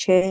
6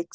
1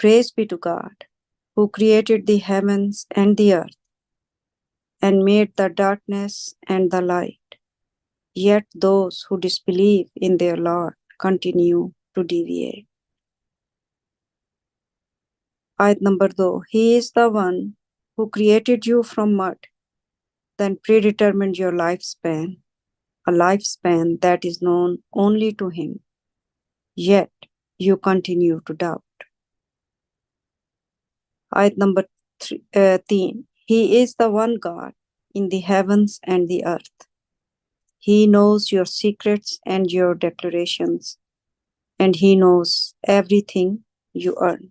Praise be to God, who created the heavens and the earth, and made the darkness and the light. Yet those who disbelieve in their Lord continue to deviate. Ayat number 2. He is the one who created you from mud, then predetermined your lifespan, a lifespan that is known only to Him. Yet you continue to doubt. Ayat number 3. He is the one God in the heavens and the earth. He knows your secrets and your declarations, and He knows everything you earn.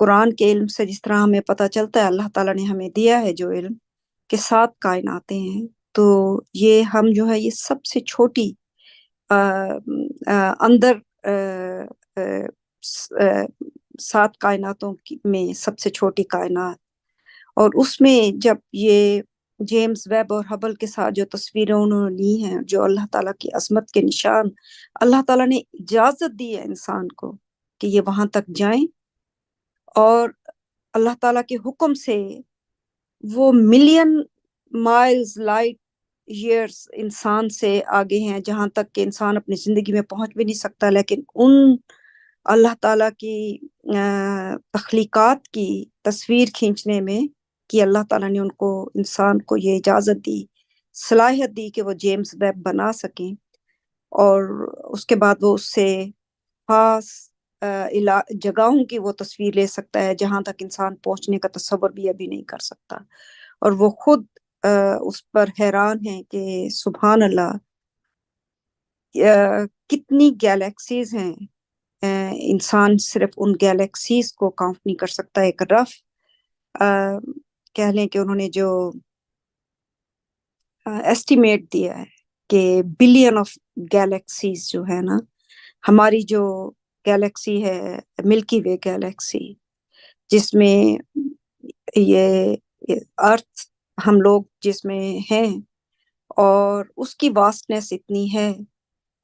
قرآن کے علم سے جس طرح ہمیں پتہ چلتا ہے اللہ تعالیٰ نے ہمیں دیا ہے جو علم کہ 7 کائناتیں ہیں، تو یہ ہم جو ہے یہ سب سے چھوٹی اندر 7 کائناتوں میں سب سے چھوٹی کائنات، اور اس میں جب یہ جیمز ویب اور ہبل کے ساتھ جو تصویریں انہوں نے لی ہیں، جو اللہ تعالیٰ کی عظمت کے نشان، اللہ تعالیٰ نے اجازت دی ہے انسان کو کہ یہ وہاں تک جائیں، اور اللہ تعالیٰ کے حکم سے وہ ملین مائلز لائٹ ایئرز انسان سے آگے ہیں، جہاں تک کہ انسان اپنی زندگی میں پہنچ بھی نہیں سکتا، لیکن ان اللہ تعالیٰ کی تخلیقات کی تصویر کھینچنے میں کہ اللہ تعالیٰ نے ان کو انسان کو یہ اجازت دی، صلاحیت دی کہ وہ جیمز ویب بنا سکیں، اور اس کے بعد وہ اس سے خاص جگہوں کی وہ تصویر لے سکتا ہے جہاں تک انسان پہنچنے کا تصور بھی ابھی نہیں کر سکتا، اور وہ خود اس پر حیران ہیں کہ سبحان اللہ کتنی گیلیکسیز ہیں، انسان صرف ان گیلیکسیز کو کاؤنٹ نہیں کر سکتا۔ ایک رف کہہ لیں کہ انہوں نے جو ایسٹیمیٹ دیا ہے کہ بلین آف گیلیکسیز جو ہے نا، ہماری جو گیلیکسی ہے ملکی وے گیلیکسی، جس میں یہ ارتھ ہم لوگ جس میں ہیں، اور اس کی واسٹنس اتنی ہے،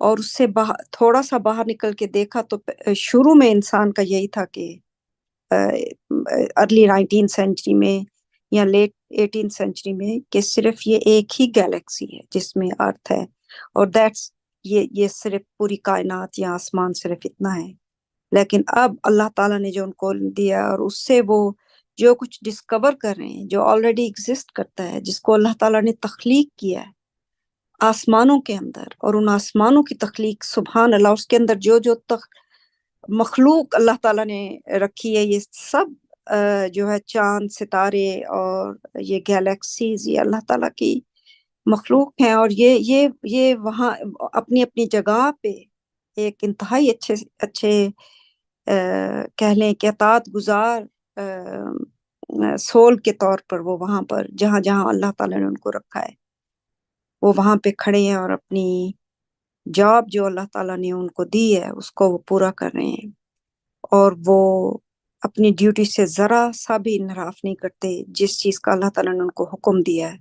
اور اس سے تھوڑا سا باہر نکل کے دیکھا تو شروع میں انسان کا یہی تھا کہ ارلی 19 سینچری میں یا لیٹ 18 سینچری میں کہ صرف یہ ایک ہی گیلیکسی ہے جس میں ارتھ ہے، اور یہ صرف پوری کائنات یا آسمان صرف اتنا ہے، لیکن اب اللہ تعالیٰ نے جو ان کو دیا، اور اس سے وہ جو کچھ ڈسکور کر رہے ہیں جو آلریڈی ایگزسٹ کرتا ہے، جس کو اللہ تعالیٰ نے تخلیق کیا ہے آسمانوں کے اندر، اور ان آسمانوں کی تخلیق سبحان اللہ، اس کے اندر جو جو مخلوق اللہ تعالیٰ نے رکھی ہے، یہ سب جو ہے چاند ستارے اور یہ گیلیکسیز، یہ اللہ تعالیٰ کی مخلوق ہیں، اور یہ وہاں اپنی اپنی جگہ پہ ایک انتہائی اچھے کہہ لیں کہ اطاعت گزار سول کے طور پر وہ وہاں پر جہاں جہاں اللہ تعالیٰ نے ان کو رکھا ہے، وہ وہاں پہ کھڑے ہیں، اور اپنی جاب جو اللہ تعالیٰ نے ان کو دی ہے اس کو وہ پورا کر رہے ہیں، اور وہ اپنی ڈیوٹی سے ذرا سا بھی انحراف نہیں کرتے جس چیز کا اللہ تعالیٰ نے ان کو حکم دیا ہے۔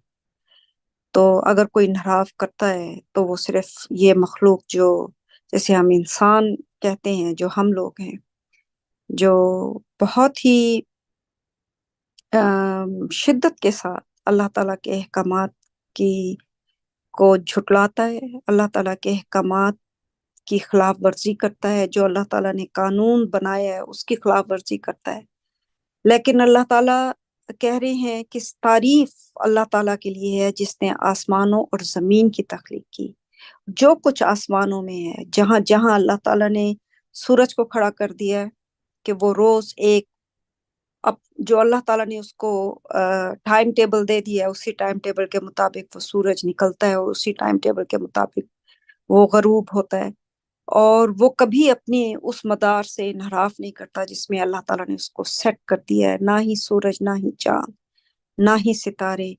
تو اگر کوئی انحراف کرتا ہے تو وہ صرف یہ مخلوق جو جیسے ہم انسان کہتے ہیں، جو ہم لوگ ہیں، جو بہت ہی شدت کے ساتھ اللہ تعالیٰ کے احکامات کو جھٹلاتا ہے، اللہ تعالیٰ کے احکامات کی خلاف ورزی کرتا ہے، جو اللہ تعالیٰ نے قانون بنایا ہے اس کی خلاف ورزی کرتا ہے، لیکن اللہ تعالیٰ کہہ رہے ہیں کہ تعریف اللہ تعالیٰ کے لیے ہے جس نے آسمانوں اور زمین کی تخلیق کی، جو کچھ آسمانوں میں ہے، جہاں جہاں اللہ تعالیٰ نے سورج کو کھڑا کر دیا ہے کہ وہ روز ایک اب جو اللہ تعالیٰ نے اس کو ٹائم ٹیبل دے دیا ہے، اسی ٹائم ٹیبل کے مطابق وہ سورج نکلتا ہے، اور اسی ٹائم ٹیبل کے مطابق وہ غروب ہوتا ہے، اور وہ کبھی اپنی اس مدار سے انحراف نہیں کرتا جس میں اللہ تعالیٰ نے اس کو سیٹ کر دیا ہے، نہ ہی سورج، نہ ہی چاند، نہ ہی ستارے،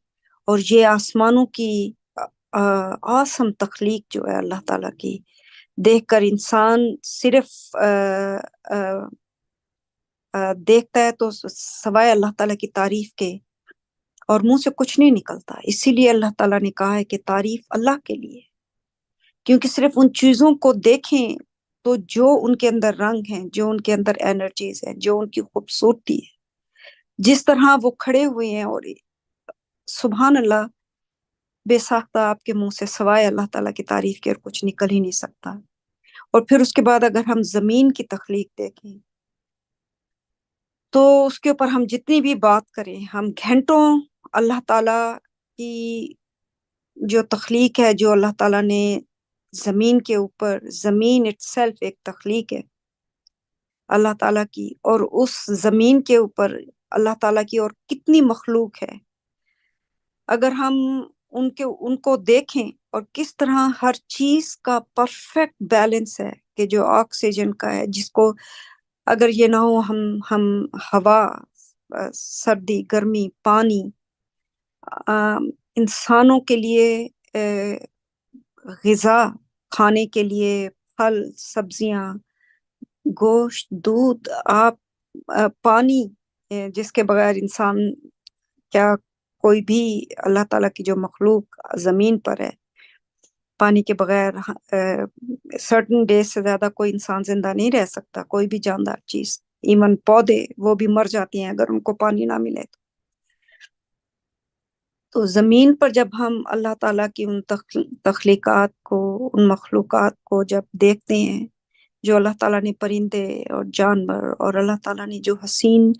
اور یہ آسمانوں کی آسم تخلیق جو ہے اللہ تعالیٰ کی، دیکھ کر انسان صرف دیکھتا ہے تو سوائے اللہ تعالیٰ کی تعریف کے اور منہ سے کچھ نہیں نکلتا۔ اسی لیے اللہ تعالیٰ نے کہا ہے کہ تعریف اللہ کے لیے، کیونکہ صرف ان چیزوں کو دیکھیں تو جو ان کے اندر رنگ ہیں، جو ان کے اندر انرجیز ہیں، جو ان کی خوبصورتی ہے، جس طرح وہ کھڑے ہوئے ہیں، اور سبحان اللہ بے ساختہ آپ کے منہ سے سوائے اللہ تعالیٰ کی تعریف کے اور کچھ نکل ہی نہیں سکتا۔ اور پھر اس کے بعد اگر ہم زمین کی تخلیق دیکھیں تو اس کے اوپر ہم جتنی بھی بات کریں، ہم گھنٹوں اللہ تعالیٰ کی جو تخلیق ہے، جو اللہ تعالیٰ نے زمین کے اوپر، زمین اٹ سیلف ایک تخلیق ہے اللہ تعالیٰ کی، اور اس زمین کے اوپر اللہ تعالیٰ کی اور کتنی مخلوق ہے، اگر ہم ان کو دیکھیں اور کس طرح ہر چیز کا پرفیکٹ بیلنس ہے، کہ جو آکسیجن کا ہے جس کو اگر یہ نہ ہو، ہم ہوا، سردی، گرمی، پانی، انسانوں کے لیے غذا، کھانے کے لیے پھل، سبزیاں، گوشت، دودھ، آپ، پانی، جس کے بغیر انسان کیا کوئی بھی اللہ تعالیٰ کی جو مخلوق زمین پر ہے، پانی کے بغیر سرٹن ڈیز سے زیادہ کوئی انسان زندہ نہیں رہ سکتا، کوئی بھی جاندار چیز، ایون پودے وہ بھی مر جاتی ہیں اگر ان کو پانی نہ ملے تو زمین پر جب ہم اللہ تعالیٰ کی ان تخلیقات کو، ان مخلوقات کو جب دیکھتے ہیں، جو اللہ تعالیٰ نے پرندے اور جانور، اور اللہ تعالیٰ نے جو حسین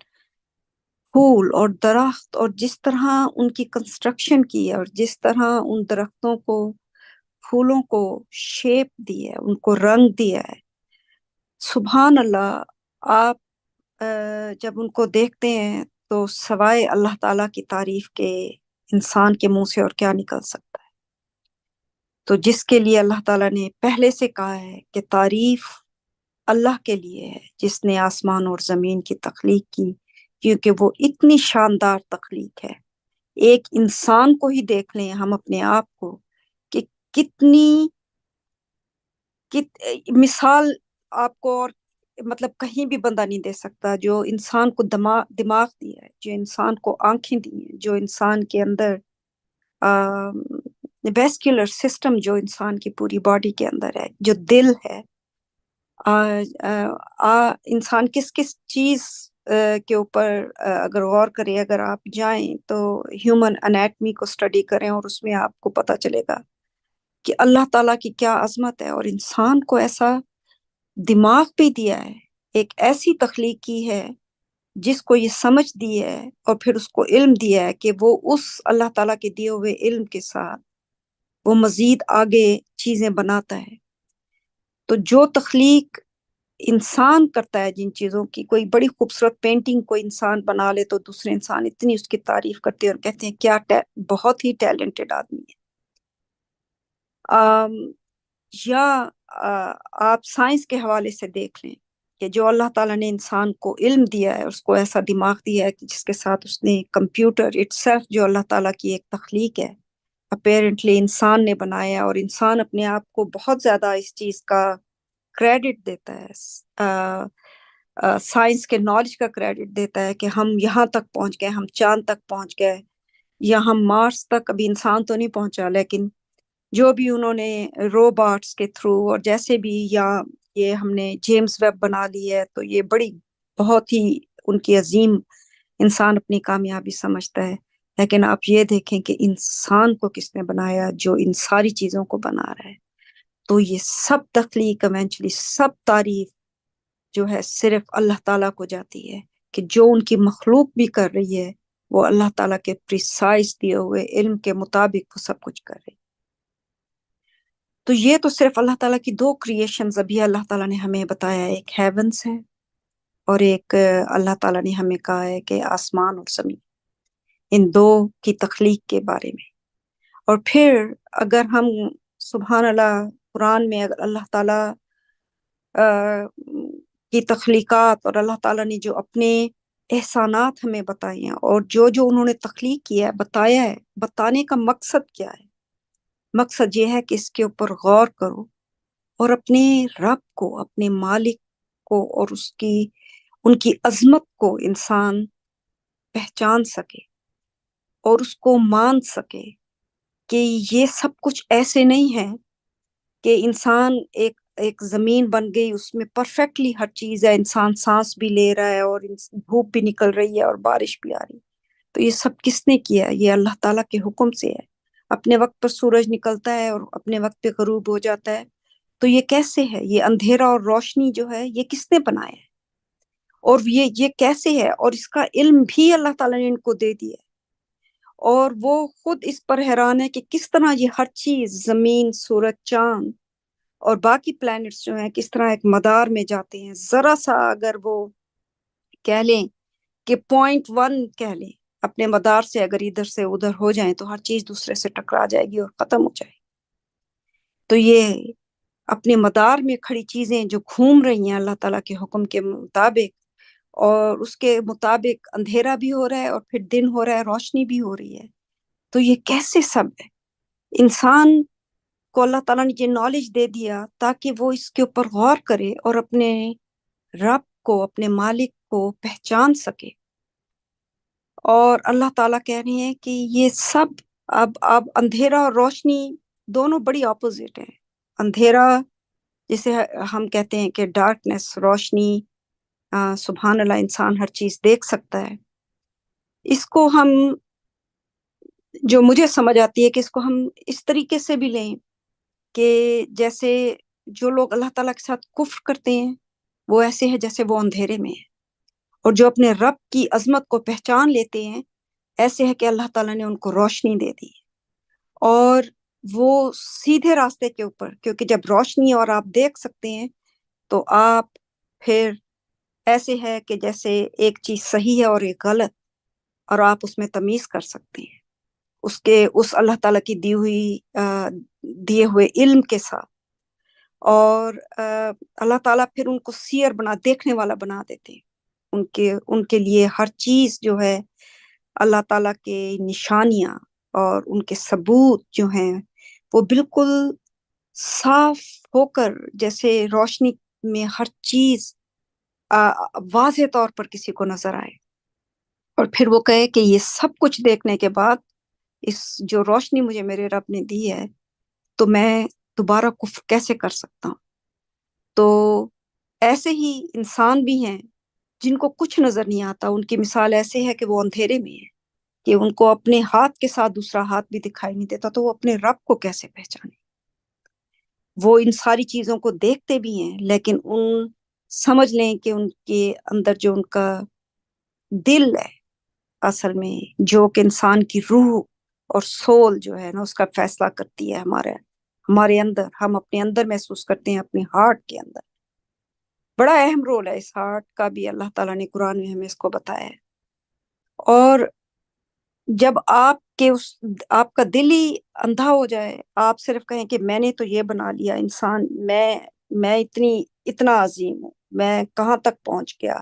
پھول اور درخت، اور جس طرح ان کی کنسٹرکشن کی ہے، اور جس طرح ان درختوں کو، پھولوں کو شیپ دی ہے، ان کو رنگ دیا ہے، سبحان اللہ، آپ جب ان کو دیکھتے ہیں تو سوائے اللہ تعالیٰ کی تعریف کے انسان کے منہ سے اور کیا نکل سکتا ہے؟ تو جس کے لیے اللہ تعالیٰ نے پہلے سے کہا ہے کہ تعریف اللہ کے لیے ہے، جس نے آسمان اور زمین کی تخلیق کی، کیونکہ وہ اتنی شاندار تخلیق ہے۔ ایک انسان کو ہی دیکھ لیں ہم اپنے آپ کو کہ کتنی مثال آپ کو اور مطلب کہیں بھی بندہ نہیں دے سکتا، جو انسان کو دماغ دیا ہے، جو انسان کو آنکھیں دی ہیں، جو انسان کے اندر ویسکولر سسٹم جو انسان کی پوری باڈی کے اندر ہے، جو دل ہے، انسان کس کس چیز کے اوپر اگر غور کرے، اگر آپ جائیں تو ہیومن انیٹمی کو اسٹڈی کریں، اور اس میں آپ کو پتہ چلے گا کہ اللہ تعالیٰ کی کیا عظمت ہے، اور انسان کو ایسا دماغ بھی دیا ہے، ایک ایسی تخلیق کی ہے جس کو یہ سمجھ دی ہے، اور پھر اس کو علم دیا ہے کہ وہ اس اللہ تعالیٰ کے دیے ہوئے علم کے ساتھ وہ مزید آگے چیزیں بناتا ہے۔ تو جو تخلیق انسان کرتا ہے جن چیزوں کی، کوئی بڑی خوبصورت پینٹنگ کوئی انسان بنا لے تو دوسرے انسان اتنی اس کی تعریف کرتے ہیں اور کہتے ہیں کیا بہت ہی ٹیلنٹڈ آدمی ہے۔ یا آپ سائنس کے حوالے سے دیکھ لیں کہ جو اللہ تعالیٰ نے انسان کو علم دیا ہے، اس کو ایسا دماغ دیا ہے کہ جس کے ساتھ اس نے کمپیوٹر اٹ سیلف، جو اللہ تعالیٰ کی ایک تخلیق ہے، اپیرنٹلی انسان نے بنایا، اور انسان اپنے آپ کو بہت زیادہ اس چیز کا کریڈٹ دیتا ہے، سائنس کے نالج کا کریڈٹ دیتا ہے کہ ہم یہاں تک پہنچ گئے، ہم چاند تک پہنچ گئے، یا ہم مارس تک، ابھی انسان تو نہیں پہنچا، لیکن جو بھی انہوں نے روباٹس کے تھرو اور جیسے بھی، یا یہ ہم نے جیمز ویب بنا لی ہے، تو یہ بڑی بہت ہی ان کی عظیم، انسان اپنی کامیابی سمجھتا ہے، لیکن آپ یہ دیکھیں کہ انسان کو کس نے بنایا جو ان ساری چیزوں کو بنا رہا ہے۔ تو یہ سب تخلیق ایونچولی، سب تعریف جو ہے صرف اللہ تعالیٰ کو جاتی ہے، کہ جو ان کی مخلوق بھی کر رہی ہے وہ اللہ تعالیٰ کے پریسائز دیے ہوئے علم کے مطابق وہ سب کچھ کر رہی ہے۔ تو یہ تو صرف اللہ تعالیٰ کی دو کریشنز ابھی اللہ تعالیٰ نے ہمیں بتایا ہے، ایک ہیونس ہے، اور ایک اللہ تعالیٰ نے ہمیں کہا ہے کہ آسمان اور زمین، ان دو کی تخلیق کے بارے میں۔ اور پھر اگر ہم سبحان اللہ قرآن میں اگر اللہ تعالیٰ کی تخلیقات، اور اللہ تعالیٰ نے جو اپنے احسانات ہمیں بتائے ہیں، اور جو جو انہوں نے تخلیق کیا ہے، بتایا ہے، بتانے کا مقصد کیا ہے؟ مقصد یہ ہے کہ اس کے اوپر غور کرو، اور اپنے رب کو، اپنے مالک کو، اور ان کی عظمت کو انسان پہچان سکے، اور اس کو مان سکے کہ یہ سب کچھ ایسے نہیں ہے کہ انسان ایک زمین بن گئی، اس میں پرفیکٹلی ہر چیز ہے، انسان سانس بھی لے رہا ہے، اور دھوپ بھی نکل رہی ہے، اور بارش بھی آ رہی ہے۔ تو یہ سب کس نے کیا؟ یہ اللہ تعالیٰ کے حکم سے ہے۔ اپنے وقت پر سورج نکلتا ہے اور اپنے وقت پہ غروب ہو جاتا ہے، تو یہ کیسے ہے؟ یہ اندھیرا اور روشنی جو ہے یہ کس نے بنایا ہے؟ اور یہ کیسے ہے؟ اور اس کا علم بھی اللہ تعالیٰ نے ان کو دے دیا ہے، اور وہ خود اس پر حیران ہے کہ کس طرح یہ ہر چیز، زمین، سورج، چاند اور باقی پلانٹس جو ہیں، کس طرح ایک مدار میں جاتے ہیں۔ ذرا سا اگر وہ کہہ لیں کہ 0.1 کہہ لیں اپنے مدار سے، اگر ادھر سے ادھر ہو جائیں تو ہر چیز دوسرے سے ٹکرا جائے گی اور ختم ہو جائے گی۔ تو یہ اپنے مدار میں کھڑی چیزیں جو گھوم رہی ہیں اللہ تعالیٰ کے حکم کے مطابق، اور اس کے مطابق اندھیرا بھی ہو رہا ہے اور پھر دن ہو رہا ہے، روشنی بھی ہو رہی ہے، تو یہ کیسے سب ہے؟ انسان کو اللہ تعالیٰ نے یہ نالج دے دیا تاکہ وہ اس کے اوپر غور کرے اور اپنے رب کو، اپنے مالک کو پہچان سکے۔ اور اللہ تعالیٰ کہہ رہے ہیں کہ یہ سب اب اندھیرا اور روشنی دونوں بڑی اپوزٹ ہیں۔ اندھیرا جسے ہم کہتے ہیں کہ ڈارکنیس، روشنی، سبحان اللہ، انسان ہر چیز دیکھ سکتا ہے۔ اس کو ہم، جو مجھے سمجھ آتی ہے کہ اس کو ہم اس طریقے سے بھی لیں کہ جیسے جو لوگ اللہ تعالیٰ کے ساتھ کفر کرتے ہیں وہ ایسے ہیں جیسے وہ اندھیرے میں ہیں، اور جو اپنے رب کی عظمت کو پہچان لیتے ہیں ایسے ہے کہ اللہ تعالیٰ نے ان کو روشنی دے دی، اور وہ سیدھے راستے کے اوپر، کیونکہ جب روشنی اور آپ دیکھ سکتے ہیں تو آپ پھر ایسے ہے کہ جیسے ایک چیز صحیح ہے اور ایک غلط، اور آپ اس میں تمیز کر سکتے ہیں اس اللہ تعالیٰ کی دیے ہوئے علم کے ساتھ۔ اور اللہ تعالیٰ پھر ان کو سیر دیکھنے والا بنا دیتے ہیں۔ ان کے لیے ہر چیز جو ہے، اللہ تعالیٰ کے نشانیاں اور ان کے ثبوت جو ہیں وہ بالکل صاف ہو کر، جیسے روشنی میں ہر چیز واضح طور پر کسی کو نظر آئے، اور پھر وہ کہے کہ یہ سب کچھ دیکھنے کے بعد اس جو روشنی مجھے میرے رب نے دی ہے تو میں دوبارہ کفر کیسے کر سکتا ہوں؟ تو ایسے ہی انسان بھی ہیں جن کو کچھ نظر نہیں آتا، ان کی مثال ایسے ہے کہ وہ اندھیرے میں ہے، کہ ان کو اپنے ہاتھ کے ساتھ دوسرا ہاتھ بھی دکھائی نہیں دیتا، تو وہ اپنے رب کو کیسے پہچانے؟ وہ ان ساری چیزوں کو دیکھتے بھی ہیں، لیکن سمجھ لیں کہ ان کے اندر جو ان کا دل ہے، اصل میں جو کہ انسان کی روح اور سول جو ہے نا، اس کا فیصلہ کرتی ہے ہمارے اندر، ہم اپنے اندر محسوس کرتے ہیں، اپنے ہارٹ کے اندر بڑا اہم رول ہے اس ہارٹ کا بھی، اللہ تعالیٰ نے قرآن میں ہمیں اس کو بتایا ہے۔ اور جب آپ کا دل ہی اندھا ہو جائے، آپ صرف کہیں کہ میں نے تو یہ بنا لیا انسان، میں اتنا عظیم ہوں، میں کہاں تک پہنچ گیا،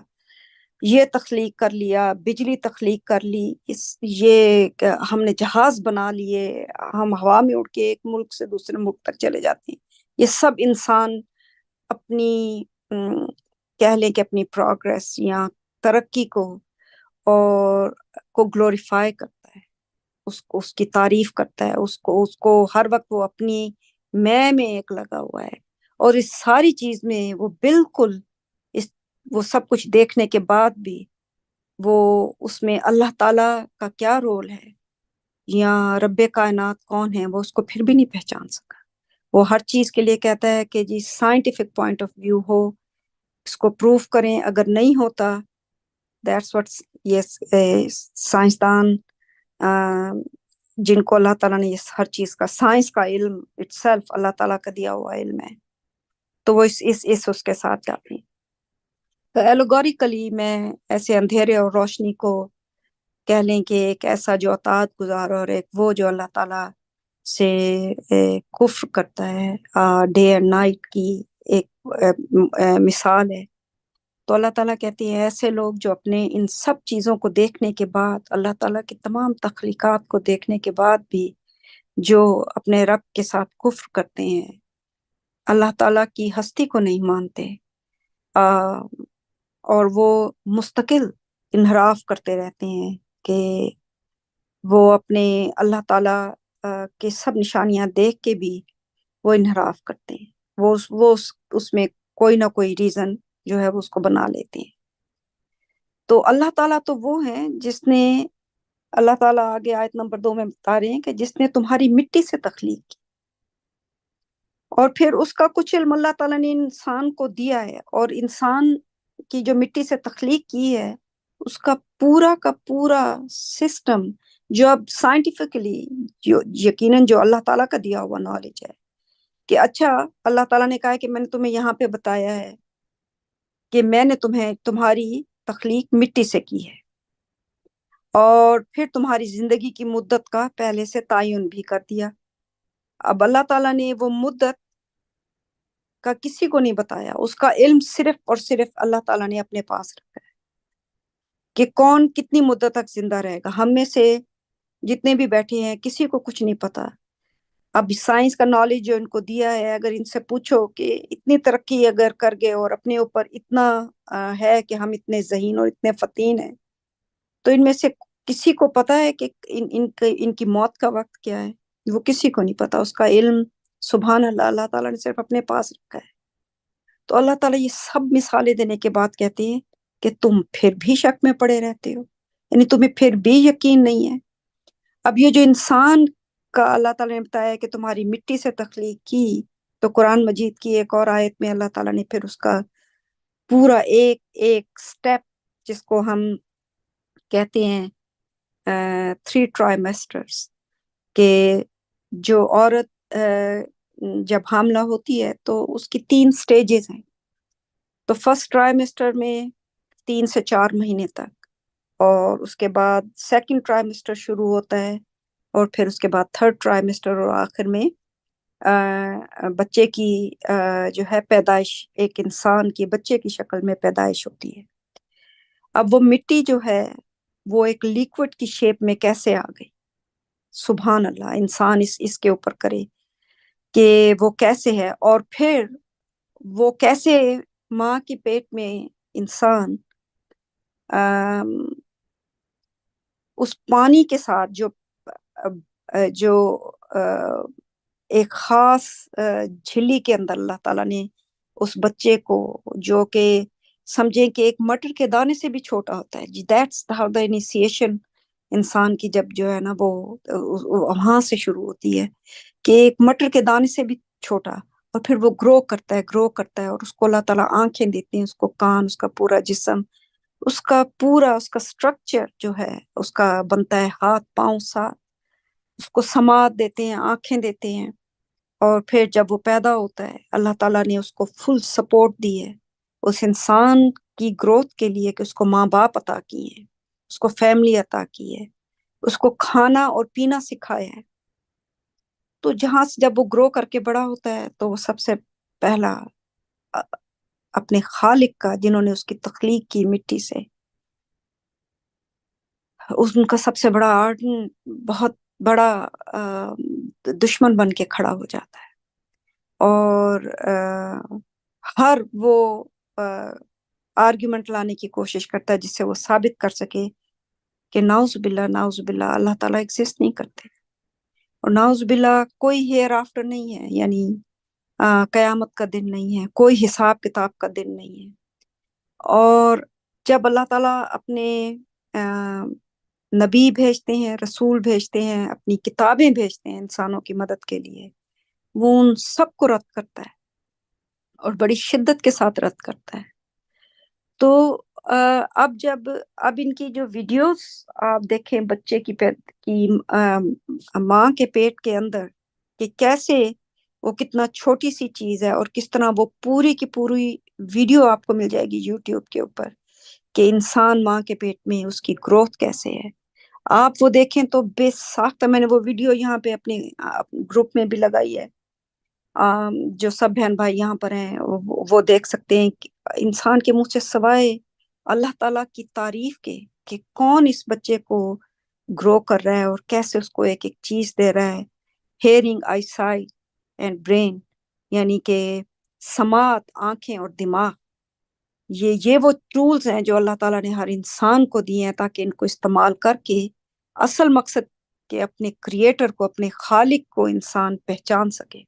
یہ تخلیق کر لیا، بجلی تخلیق کر لی، ہم نے جہاز بنا لیے، ہم ہوا میں اڑ کے ایک ملک سے دوسرے ملک تک چلے جاتے ہیں، یہ سب انسان اپنی کہہ لیں کہ اپنی پروگریس یا ترقی کو گلوریفائی کرتا ہے، اس کی تعریف کرتا ہے، اس کو ہر وقت وہ اپنی میں ایک لگا ہوا ہے، اور اس ساری چیز میں وہ بالکل وہ سب کچھ دیکھنے کے بعد بھی وہ اس میں اللہ تعالیٰ کا کیا رول ہے یا رب کائنات کون ہے، وہ اس کو پھر بھی نہیں پہچان سکا۔ وہ ہر چیز کے لیے کہتا ہے کہ جی سائنٹیفک پوائنٹ آف ویو ہو، اس کو پروف کریں، اگر نہیں ہوتا دیٹس واٹ یہ سائنسدان جن کو اللہ تعالیٰ نے ہر چیز کا، سائنس کا علم اٹ سیلف اللہ تعالیٰ کا دیا ہوا علم ہے، تو وہ اس کے ساتھ جاتے ہیں۔ تو ایلوگوریکلی میں ایسے اندھیرے اور روشنی کو کہہ لیں کہ ایک ایسا جو اطاعت گزار اور ایک وہ جو اللہ تعالیٰ سے کفر کرتا ہے، ڈے اینڈ نائٹ کی ایک مثال ہے۔ تو اللہ تعالیٰ کہتی ہے ایسے لوگ جو اپنے ان سب چیزوں کو دیکھنے کے بعد، اللہ تعالیٰ کی تمام تخلیقات کو دیکھنے کے بعد بھی جو اپنے رب کے ساتھ کفر کرتے ہیں، اللہ تعالیٰ کی ہستی کو نہیں مانتے، اور وہ مستقل انحراف کرتے رہتے ہیں کہ وہ اپنے اللہ تعالیٰ کے سب نشانیاں دیکھ کے بھی وہ انحراف کرتے ہیں، وہ اس میں کوئی نہ کوئی ریزن جو ہے وہ اس کو بنا لیتے ہیں۔ تو اللہ تعالیٰ تو وہ ہیں جس نے، اللہ تعالیٰ آگے آیت نمبر 2 میں بتا رہے ہیں کہ جس نے تمہاری مٹی سے تخلیق کی، اور پھر اس کا کچھ علم اللہ تعالیٰ نے انسان کو دیا ہے، اور انسان کی جو مٹی سے تخلیق کی ہے اس کا پورا سسٹم جو اب سائنٹیفکلی یقیناً جو اللہ تعالیٰ کا دیا ہوا نالج ہے کہ اچھا اللہ تعالیٰ نے کہا ہے کہ میں نے تمہیں یہاں پہ بتایا ہے کہ میں نے تمہاری تخلیق مٹی سے کی ہے، اور پھر تمہاری زندگی کی مدت کا پہلے سے تعین بھی کر دیا۔ اب اللہ تعالیٰ نے وہ مدت کا کسی کو نہیں بتایا، اس کا علم صرف اور صرف اللہ تعالیٰ نے اپنے پاس رکھا ہے کہ کون کتنی مدت تک زندہ رہے گا۔ ہم میں سے جتنے بھی بیٹھے ہیں کسی کو کچھ نہیں پتا۔ اب سائنس کا نالج جو ان کو دیا ہے، اگر ان سے پوچھو کہ اتنی ترقی اگر کر گئے اور اپنے اوپر اتنا ہے کہ ہم اتنے ذہین اور اتنے فتین ہیں، تو ان میں سے کسی کو پتا ہے کہ ان کی موت کا وقت کیا ہے؟ وہ کسی کو نہیں پتا۔ اس کا علم سبحان اللہ اللہ تعالیٰ نے صرف اپنے پاس رکھا ہے۔ تو اللہ تعالیٰ یہ سب مثالیں دینے کے بعد کہتے ہیں کہ تم پھر بھی شک میں پڑے رہتے ہو، یعنی تمہیں پھر بھی یقین نہیں ہے۔ اب یہ جو انسان کا اللہ تعالیٰ نے بتایا کہ تمہاری مٹی سے تخلیق کی، تو قرآن مجید کی ایک اور آیت میں اللہ تعالیٰ نے پھر اس کا پورا ایک ایک سٹیپ، جس کو ہم کہتے ہیں 3 ٹرائمیسٹرز، کہ جو عورت جب حاملہ ہوتی ہے تو اس کی 3 سٹیجز ہیں۔ تو فرسٹ ٹرائمیسٹر میں 3 سے 4 مہینے تک، اور اس کے بعد سیکنڈ ٹرائمیسٹر شروع ہوتا ہے، اور پھر اس کے بعد تھرڈ ٹرائمیسٹر، اور آخر میں بچے کی جو ہے پیدائش، ایک انسان کی بچے کی شکل میں پیدائش ہوتی ہے۔ اب وہ مٹی جو ہے وہ ایک لیکوڈ کی شیپ میں کیسے آ گئی؟ سبحان اللہ، انسان اس کے اوپر کرے کہ وہ کیسے ہے، اور پھر وہ کیسے ماں کی پیٹ میں انسان اس پانی کے ساتھ جو ایک خاص جھلی کے اندر اللہ تعالیٰ نے اس بچے کو، جو کہ سمجھیں کہ ایک مٹر کے دانے سے بھی چھوٹا ہوتا ہے، دیٹس ہاؤ دا انیشیشن انسان کی، جب جو ہے نا وہ وہاں سے شروع ہوتی ہے کہ ایک مٹر کے دانے سے بھی چھوٹا، اور پھر وہ گرو کرتا ہے، اور اس کو اللہ تعالیٰ آنکھیں دیتے ہیں، اس کو کان، اس کا پورا جسم، اس کا سٹرکچر جو ہے اس کا بنتا ہے، ہاتھ پاؤں ساتھ، اس کو سماعت دیتے ہیں، آنکھیں دیتے ہیں۔ اور پھر جب وہ پیدا ہوتا ہے، اللہ تعالیٰ نے اس کو فل سپورٹ دی ہے اس انسان کی گروتھ کے لیے، کہ اس کو ماں باپ عطا کیے ہیں، اس کو فیملی عطا کی ہے، اس کو کھانا اور پینا سکھایا ہے۔ تو جہاں سے جب وہ گرو کر کے بڑا ہوتا ہے، تو وہ سب سے پہلا اپنے خالق کا، جنہوں نے اس کی تخلیق کی مٹی سے، ان کا سب سے بڑا بہت بڑا دشمن بن کے کھڑا ہو جاتا ہے، اور ہر وہ آرگیومنٹ لانے کی کوشش کرتا ہے جس سے وہ ثابت کر سکے کہ نعوذ باللہ نعوذ باللہ اللہ تعالیٰ ایگزسٹ نہیں کرتے، اور نعوذ باللہ کوئی ہیئر آفٹر نہیں ہے، یعنی قیامت کا دن نہیں ہے، کوئی حساب کتاب کا دن نہیں ہے۔ اور جب اللہ تعالیٰ اپنے نبی بھیجتے ہیں، رسول بھیجتے ہیں، اپنی کتابیں بھیجتے ہیں انسانوں کی مدد کے لیے، وہ ان سب کو رد کرتا ہے، اور بڑی شدت کے ساتھ رد کرتا ہے۔ تو اب ان کی جو ویڈیوز آپ دیکھیں بچے کی ماں کے پیٹ کے اندر، کہ کیسے وہ کتنا چھوٹی سی چیز ہے، اور کس طرح وہ پوری کی پوری ویڈیو آپ کو مل جائے گی یوٹیوب کے اوپر، کہ انسان ماں کے پیٹ میں اس کی گروتھ کیسے ہے۔ آپ وہ دیکھیں تو بے ساختہ، میں نے وہ ویڈیو یہاں پہ اپنے گروپ میں بھی لگائی ہے، جو سب بہن بھائی یہاں پر ہیں وہ دیکھ سکتے ہیں کہ انسان کے منہ سے سوائے اللہ تعالیٰ کی تعریف کے کہ کون اس بچے کو گرو کر رہا ہے، اور کیسے اس کو ایک ایک چیز دے رہا ہے، hearing, eyesight and brain, یعنی کہ سماعت، آنکھیں اور دماغ، یہ وہ ٹولز ہیں جو اللہ تعالیٰ نے ہر انسان کو دیے ہیں، تاکہ ان کو استعمال کر کے اصل مقصد کہ اپنے کریٹر کو، اپنے خالق کو انسان پہچان سکے۔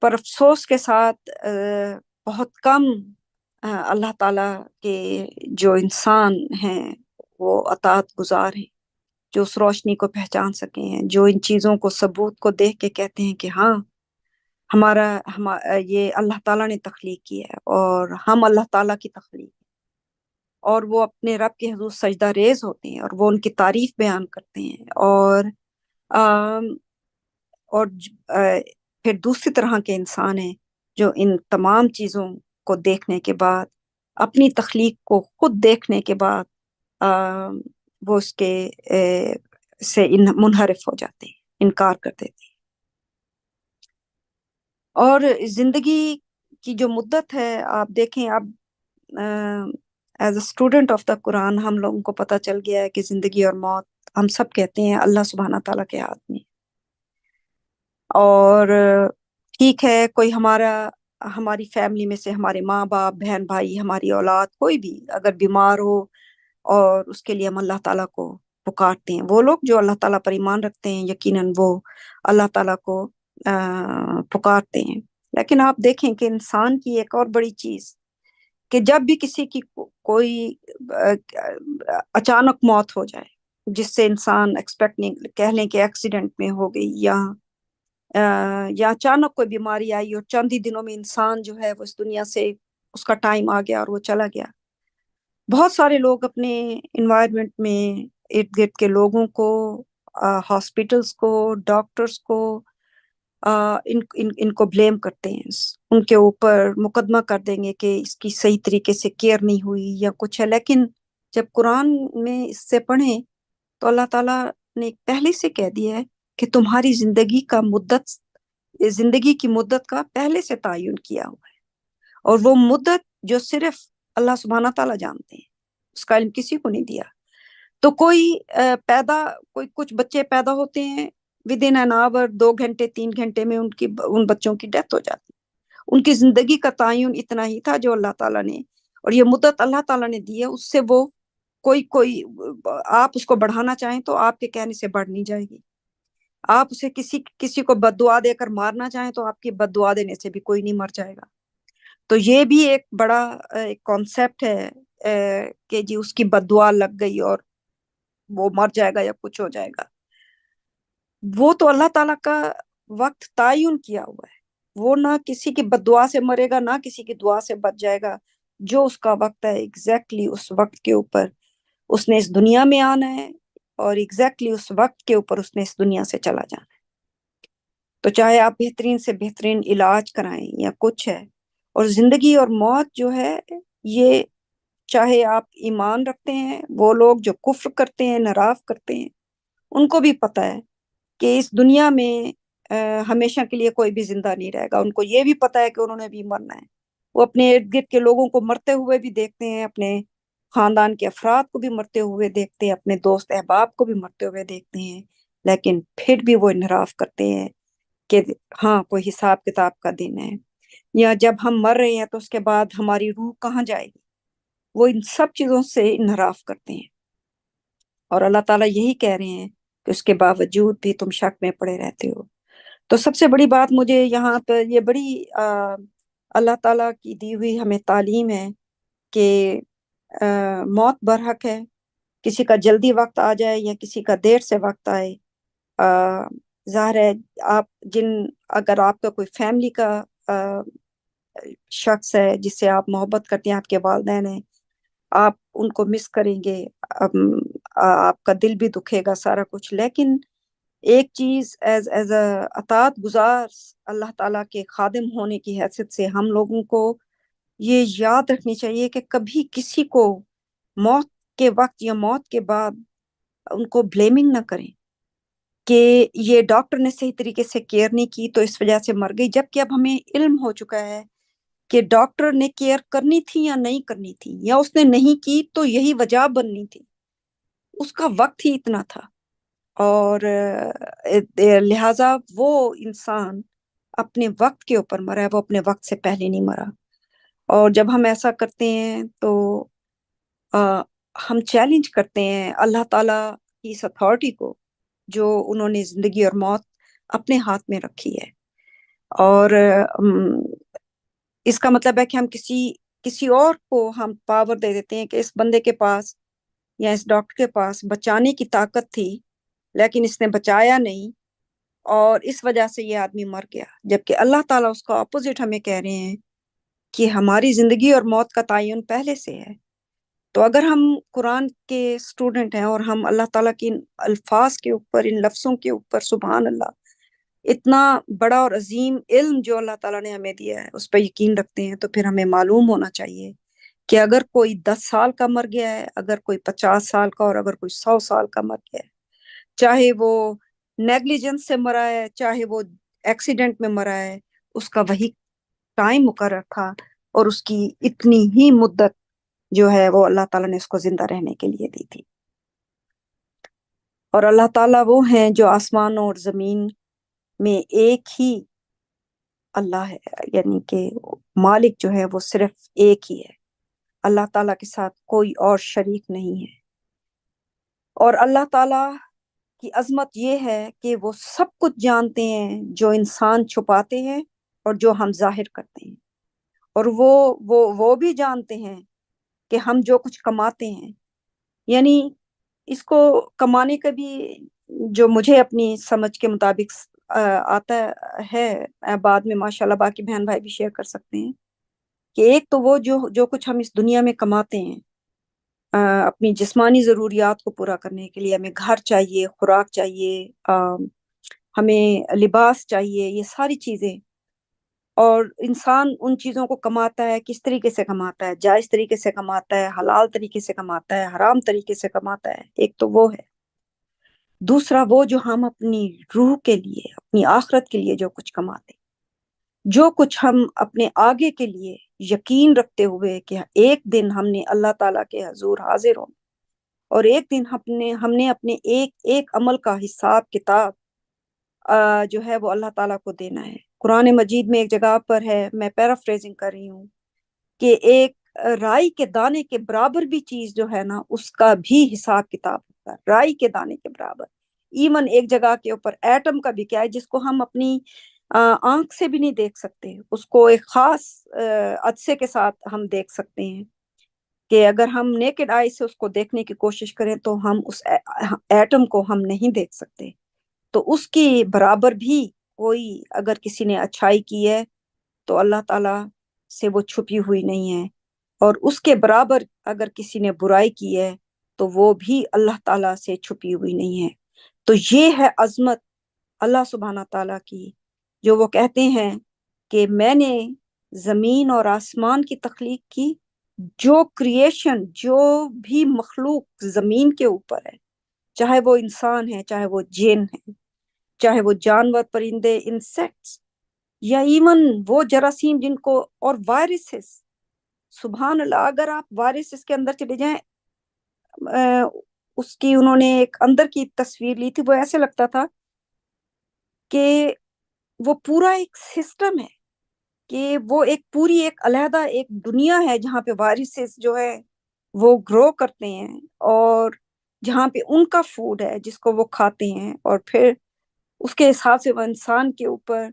پر افسوس کے ساتھ بہت کم اللہ تعالیٰ کے جو انسان ہیں وہ اطاعت گزار ہیں، جو اس روشنی کو پہچان سکے ہیں، جو ان چیزوں کو، ثبوت کو دیکھ کے کہتے ہیں کہ ہاں یہ اللہ تعالیٰ نے تخلیق کی ہے، اور ہم اللہ تعالیٰ کی تخلیق ہیں، اور وہ اپنے رب کے حضور سجدہ ریز ہوتے ہیں، اور وہ ان کی تعریف بیان کرتے ہیں، اور پھر دوسری طرح کے انسان ہیں جو ان تمام چیزوں کو دیکھنے کے بعد، اپنی تخلیق کو خود دیکھنے کے بعد وہ اس کے سے منحرف ہو جاتے ہیں، انکار کر دیتے ہیں۔ اور زندگی کی جو مدت ہے، آپ دیکھیں اب as a student of the Quran ہم لوگوں کو پتہ چل گیا ہے کہ زندگی اور موت ہم سب کہتے ہیں اللہ سبحانہ تعالیٰ کے ہاتھ میں. اور ٹھیک ہے، کوئی ہماری فیملی میں سے ہمارے ماں باپ، بہن بھائی، ہماری اولاد کوئی بھی اگر بیمار ہو اور اس کے لیے ہم اللہ تعالیٰ کو پکارتے ہیں، وہ لوگ جو اللہ تعالیٰ پر ایمان رکھتے ہیں یقیناً وہ اللہ تعالیٰ کو پکارتے ہیں. لیکن آپ دیکھیں کہ انسان کی ایک اور بڑی چیز کہ جب بھی کسی کی کوئی اچانک موت ہو جائے، جس سے انسان ایکسپیکٹ نہیں، کہہ لیں کہ ایکسیڈنٹ میں ہو گئی یا اچانک کوئی بیماری آئی اور چند ہی دنوں میں انسان جو ہے وہ اس دنیا سے اس کا ٹائم آ گیا اور وہ چلا گیا، بہت سارے لوگ اپنے انوائرمنٹ میں ارد گرد کے لوگوں کو، ہاسپٹلس کو، ڈاکٹرز کو، ان کو بلیم کرتے ہیں، ان کے اوپر مقدمہ کر دیں گے کہ اس کی صحیح طریقے سے کیئر نہیں ہوئی یا کچھ ہے. لیکن جب قرآن میں اس سے پڑھیں تو اللہ تعالیٰ نے پہلے سے کہہ دیا ہے کہ تمہاری زندگی کی مدت کا پہلے سے تعین کیا ہوا ہے، اور وہ مدت جو صرف اللہ سبحانہ تعالیٰ جانتے ہیں، اس کا علم کسی کو نہیں دیا. تو کوئی کچھ بچے پیدا ہوتے ہیں ود ان این آور، 2 گھنٹے 3 گھنٹے میں ان بچوں کی ڈیتھ ہو جاتی. ان کی زندگی کا تعین اتنا ہی تھا جو اللہ تعالیٰ نے، اور یہ مدت اللہ تعالیٰ نے دی ہے، اس سے وہ کوئی آپ اس کو بڑھانا چاہیں تو آپ کے کہنے سے بڑھ نہیں جائے گی. آپ اسے کسی کو بد دعا دے کر مارنا چاہیں تو آپ کی بد دعا دینے سے بھی کوئی نہیں مر جائے گا. تو یہ بھی ایک بڑا کانسیپٹ ہے کہ جی اس کی بد دعا لگ گئی اور وہ مر جائے گا یا کچھ ہو جائے گا. وہ تو اللہ تعالیٰ کا وقت تعین کیا ہوا ہے، وہ نہ کسی کی بد دعا سے مرے گا نہ کسی کی دعا سے بچ جائے گا. جو اس کا وقت ہے ایگزیکٹلی اس وقت کے اوپر اس نے اس دنیا میں آنا ہے، اور ایگزیکٹلی اس وقت کے اوپر اس نے اس دنیا سے چلا جانا ہے. تو چاہے آپ بہترین سے بہترین علاج کرائیں یا کچھ ہے، اور زندگی اور موت جو ہے یہ چاہے آپ ایمان رکھتے ہیں، وہ لوگ جو کفر کرتے ہیں، نراف کرتے ہیں، ان کو بھی پتہ ہے کہ اس دنیا میں ہمیشہ کے لیے کوئی بھی زندہ نہیں رہے گا. ان کو یہ بھی پتہ ہے کہ انہوں نے بھی مرنا ہے. وہ اپنے ارد گرد کے لوگوں کو مرتے ہوئے بھی دیکھتے ہیں، اپنے خاندان کے افراد کو بھی مرتے ہوئے دیکھتے ہیں، اپنے دوست احباب کو بھی مرتے ہوئے دیکھتے ہیں، لیکن پھر بھی وہ انحراف کرتے ہیں کہ ہاں کوئی حساب کتاب کا دن ہے، یا جب ہم مر رہے ہیں تو اس کے بعد ہماری روح کہاں جائے گی. وہ ان سب چیزوں سے انحراف کرتے ہیں، اور اللہ تعالیٰ یہی کہہ رہے ہیں کہ اس کے باوجود بھی تم شک میں پڑے رہتے ہو. تو سب سے بڑی بات مجھے یہاں پہ یہ بڑی اللہ تعالیٰ کی دی ہوئی ہمیں تعلیم ہے کہ موت برحق ہے. کسی کا جلدی وقت آ جائے یا کسی کا دیر سے وقت آئے، ظاہر ہے اگر آپ کا کوئی فیملی کا شخص ہے جس سے آپ محبت کرتے ہیں، آپ کے والدین ہیں، آپ ان کو مس کریں گے، آپ کا دل بھی دکھے گا سارا کچھ. لیکن ایک چیز ایز اے اطاعت گزار اللہ تعالیٰ کے خادم ہونے کی حیثیت سے ہم لوگوں کو یہ یاد رکھنی چاہیے کہ کبھی کسی کو موت کے وقت یا موت کے بعد ان کو بلیمنگ نہ کریں کہ یہ ڈاکٹر نے صحیح طریقے سے کیئر نہیں کی تو اس وجہ سے مر گئی، جبکہ اب ہمیں علم ہو چکا ہے کہ ڈاکٹر نے کیئر کرنی تھی یا نہیں کرنی تھی، یا اس نے نہیں کی تو یہی وجہ بننی تھی، اس کا وقت ہی اتنا تھا. اور لہٰذا وہ انسان اپنے وقت کے اوپر مرا ہے، وہ اپنے وقت سے پہلے نہیں مرا. اور جب ہم ایسا کرتے ہیں تو ہم چیلنج کرتے ہیں اللہ تعالیٰ کی اس اتھارٹی کو جو انہوں نے زندگی اور موت اپنے ہاتھ میں رکھی ہے. اور اس کا مطلب ہے کہ ہم کسی اور کو ہم پاور دے دیتے ہیں کہ اس بندے کے پاس یا اس ڈاکٹر کے پاس بچانے کی طاقت تھی لیکن اس نے بچایا نہیں، اور اس وجہ سے یہ آدمی مر گیا. جبکہ اللہ تعالیٰ اس کا اپوزٹ ہمیں کہہ رہے ہیں کہ ہماری زندگی اور موت کا تعین پہلے سے ہے. تو اگر ہم قرآن کے اسٹوڈنٹ ہیں اور ہم اللہ تعالیٰ کی ان الفاظ کے اوپر، ان لفظوں کے اوپر، سبحان اللہ، اتنا بڑا اور عظیم علم جو اللہ تعالیٰ نے ہمیں دیا ہے اس پہ یقین رکھتے ہیں، تو پھر ہمیں معلوم ہونا چاہیے کہ اگر کوئی 10 سال کا مر گیا ہے، اگر کوئی 50 سال کا، اور اگر کوئی 100 سال کا مر گیا ہے، چاہے وہ نیگلیجنس سے مرا ہے، چاہے وہ ایکسیڈنٹ میں مرا ہے، اس کا وہی ٹائم مقرر تھا اور اس کی اتنی ہی مدت جو ہے وہ اللہ تعالیٰ نے اس کو زندہ رہنے کے لیے دی تھی۔ اور اللہ تعالیٰ وہ ہیں جو آسمان اور زمین میں ایک ہی اللہ ہے، یعنی کہ مالک جو ہے وہ صرف ایک ہی ہے، اللہ تعالیٰ کے ساتھ کوئی اور شریک نہیں ہے۔ اور اللہ تعالیٰ کی عظمت یہ ہے کہ وہ سب کچھ جانتے ہیں جو انسان چھپاتے ہیں اور جو ہم ظاہر کرتے ہیں، اور وہ بھی جانتے ہیں کہ ہم جو کچھ کماتے ہیں، یعنی اس کو کمانے کا بھی جو مجھے اپنی سمجھ کے مطابق آتا ہے، بعد میں ماشاءاللہ باقی بہن بھائی بھی شیئر کر سکتے ہیں، کہ ایک تو وہ جو کچھ ہم اس دنیا میں کماتے ہیں اپنی جسمانی ضروریات کو پورا کرنے کے لیے، ہمیں گھر چاہیے، خوراک چاہیے، ہمیں لباس چاہیے، یہ ساری چیزیں، اور انسان ان چیزوں کو کماتا ہے، کس طریقے سے کماتا ہے؟ جائز طریقے سے کماتا ہے، حلال طریقے سے کماتا ہے، حرام طریقے سے کماتا ہے، ایک تو وہ ہے۔ دوسرا وہ جو ہم اپنی روح کے لیے، اپنی آخرت کے لیے جو کچھ کماتے ہیں، جو کچھ ہم اپنے آگے کے لیے یقین رکھتے ہوئے کہ ایک دن ہم نے اللہ تعالیٰ کے حضور حاضر ہونا، اور ایک دن ہم نے اپنے ایک ایک عمل کا حساب کتاب جو ہے وہ اللہ تعالیٰ کو دینا ہے۔ قرآن مجید میں ایک جگہ پر ہے، میں پیرافریزنگ کر رہی ہوں، کہ ایک رائی کے دانے کے برابر بھی چیز جو ہے نا، اس کا بھی حساب کتاب ہوتا ہے، رائی کے دانے کے برابر۔ ایون ایک جگہ کے اوپر ایٹم کا بھی کیا ہے، جس کو ہم اپنی آنکھ سے بھی نہیں دیکھ سکتے، اس کو ایک خاص عدسے کے ساتھ ہم دیکھ سکتے ہیں، کہ اگر ہم نیکڈ آئی سے اس کو دیکھنے کی کوشش کریں تو ہم اس ایٹم کو ہم نہیں دیکھ سکتے۔ تو اس کی برابر بھی کوئی اگر کسی نے اچھائی کی ہے تو اللہ تعالیٰ سے وہ چھپی ہوئی نہیں ہے، اور اس کے برابر اگر کسی نے برائی کی ہے تو وہ بھی اللہ تعالیٰ سے چھپی ہوئی نہیں ہے۔ تو یہ ہے عظمت اللہ سبحانہ تعالیٰ کی، جو وہ کہتے ہیں کہ میں نے زمین اور آسمان کی تخلیق کی، جو کریشن، جو بھی مخلوق زمین کے اوپر ہے، چاہے وہ انسان ہے، چاہے وہ جن ہے، چاہے وہ جانور، پرندے، انسیکٹس، یا ایون وہ جراثیم جن کو، اور وائرسز، سبحان اللہ، اگر آپ وائرسز کے اندر چلے جائیں، اس کی انہوں نے ایک اندر کی تصویر لی تھی، وہ ایسے لگتا تھا کہ وہ پورا ایک سسٹم ہے، کہ وہ ایک پوری ایک علیحدہ ایک دنیا ہے جہاں پہ وائرسز جو ہے وہ گرو کرتے ہیں، اور جہاں پہ ان کا فوڈ ہے جس کو وہ کھاتے ہیں، اور پھر اس کے حساب سے وہ انسان کے اوپر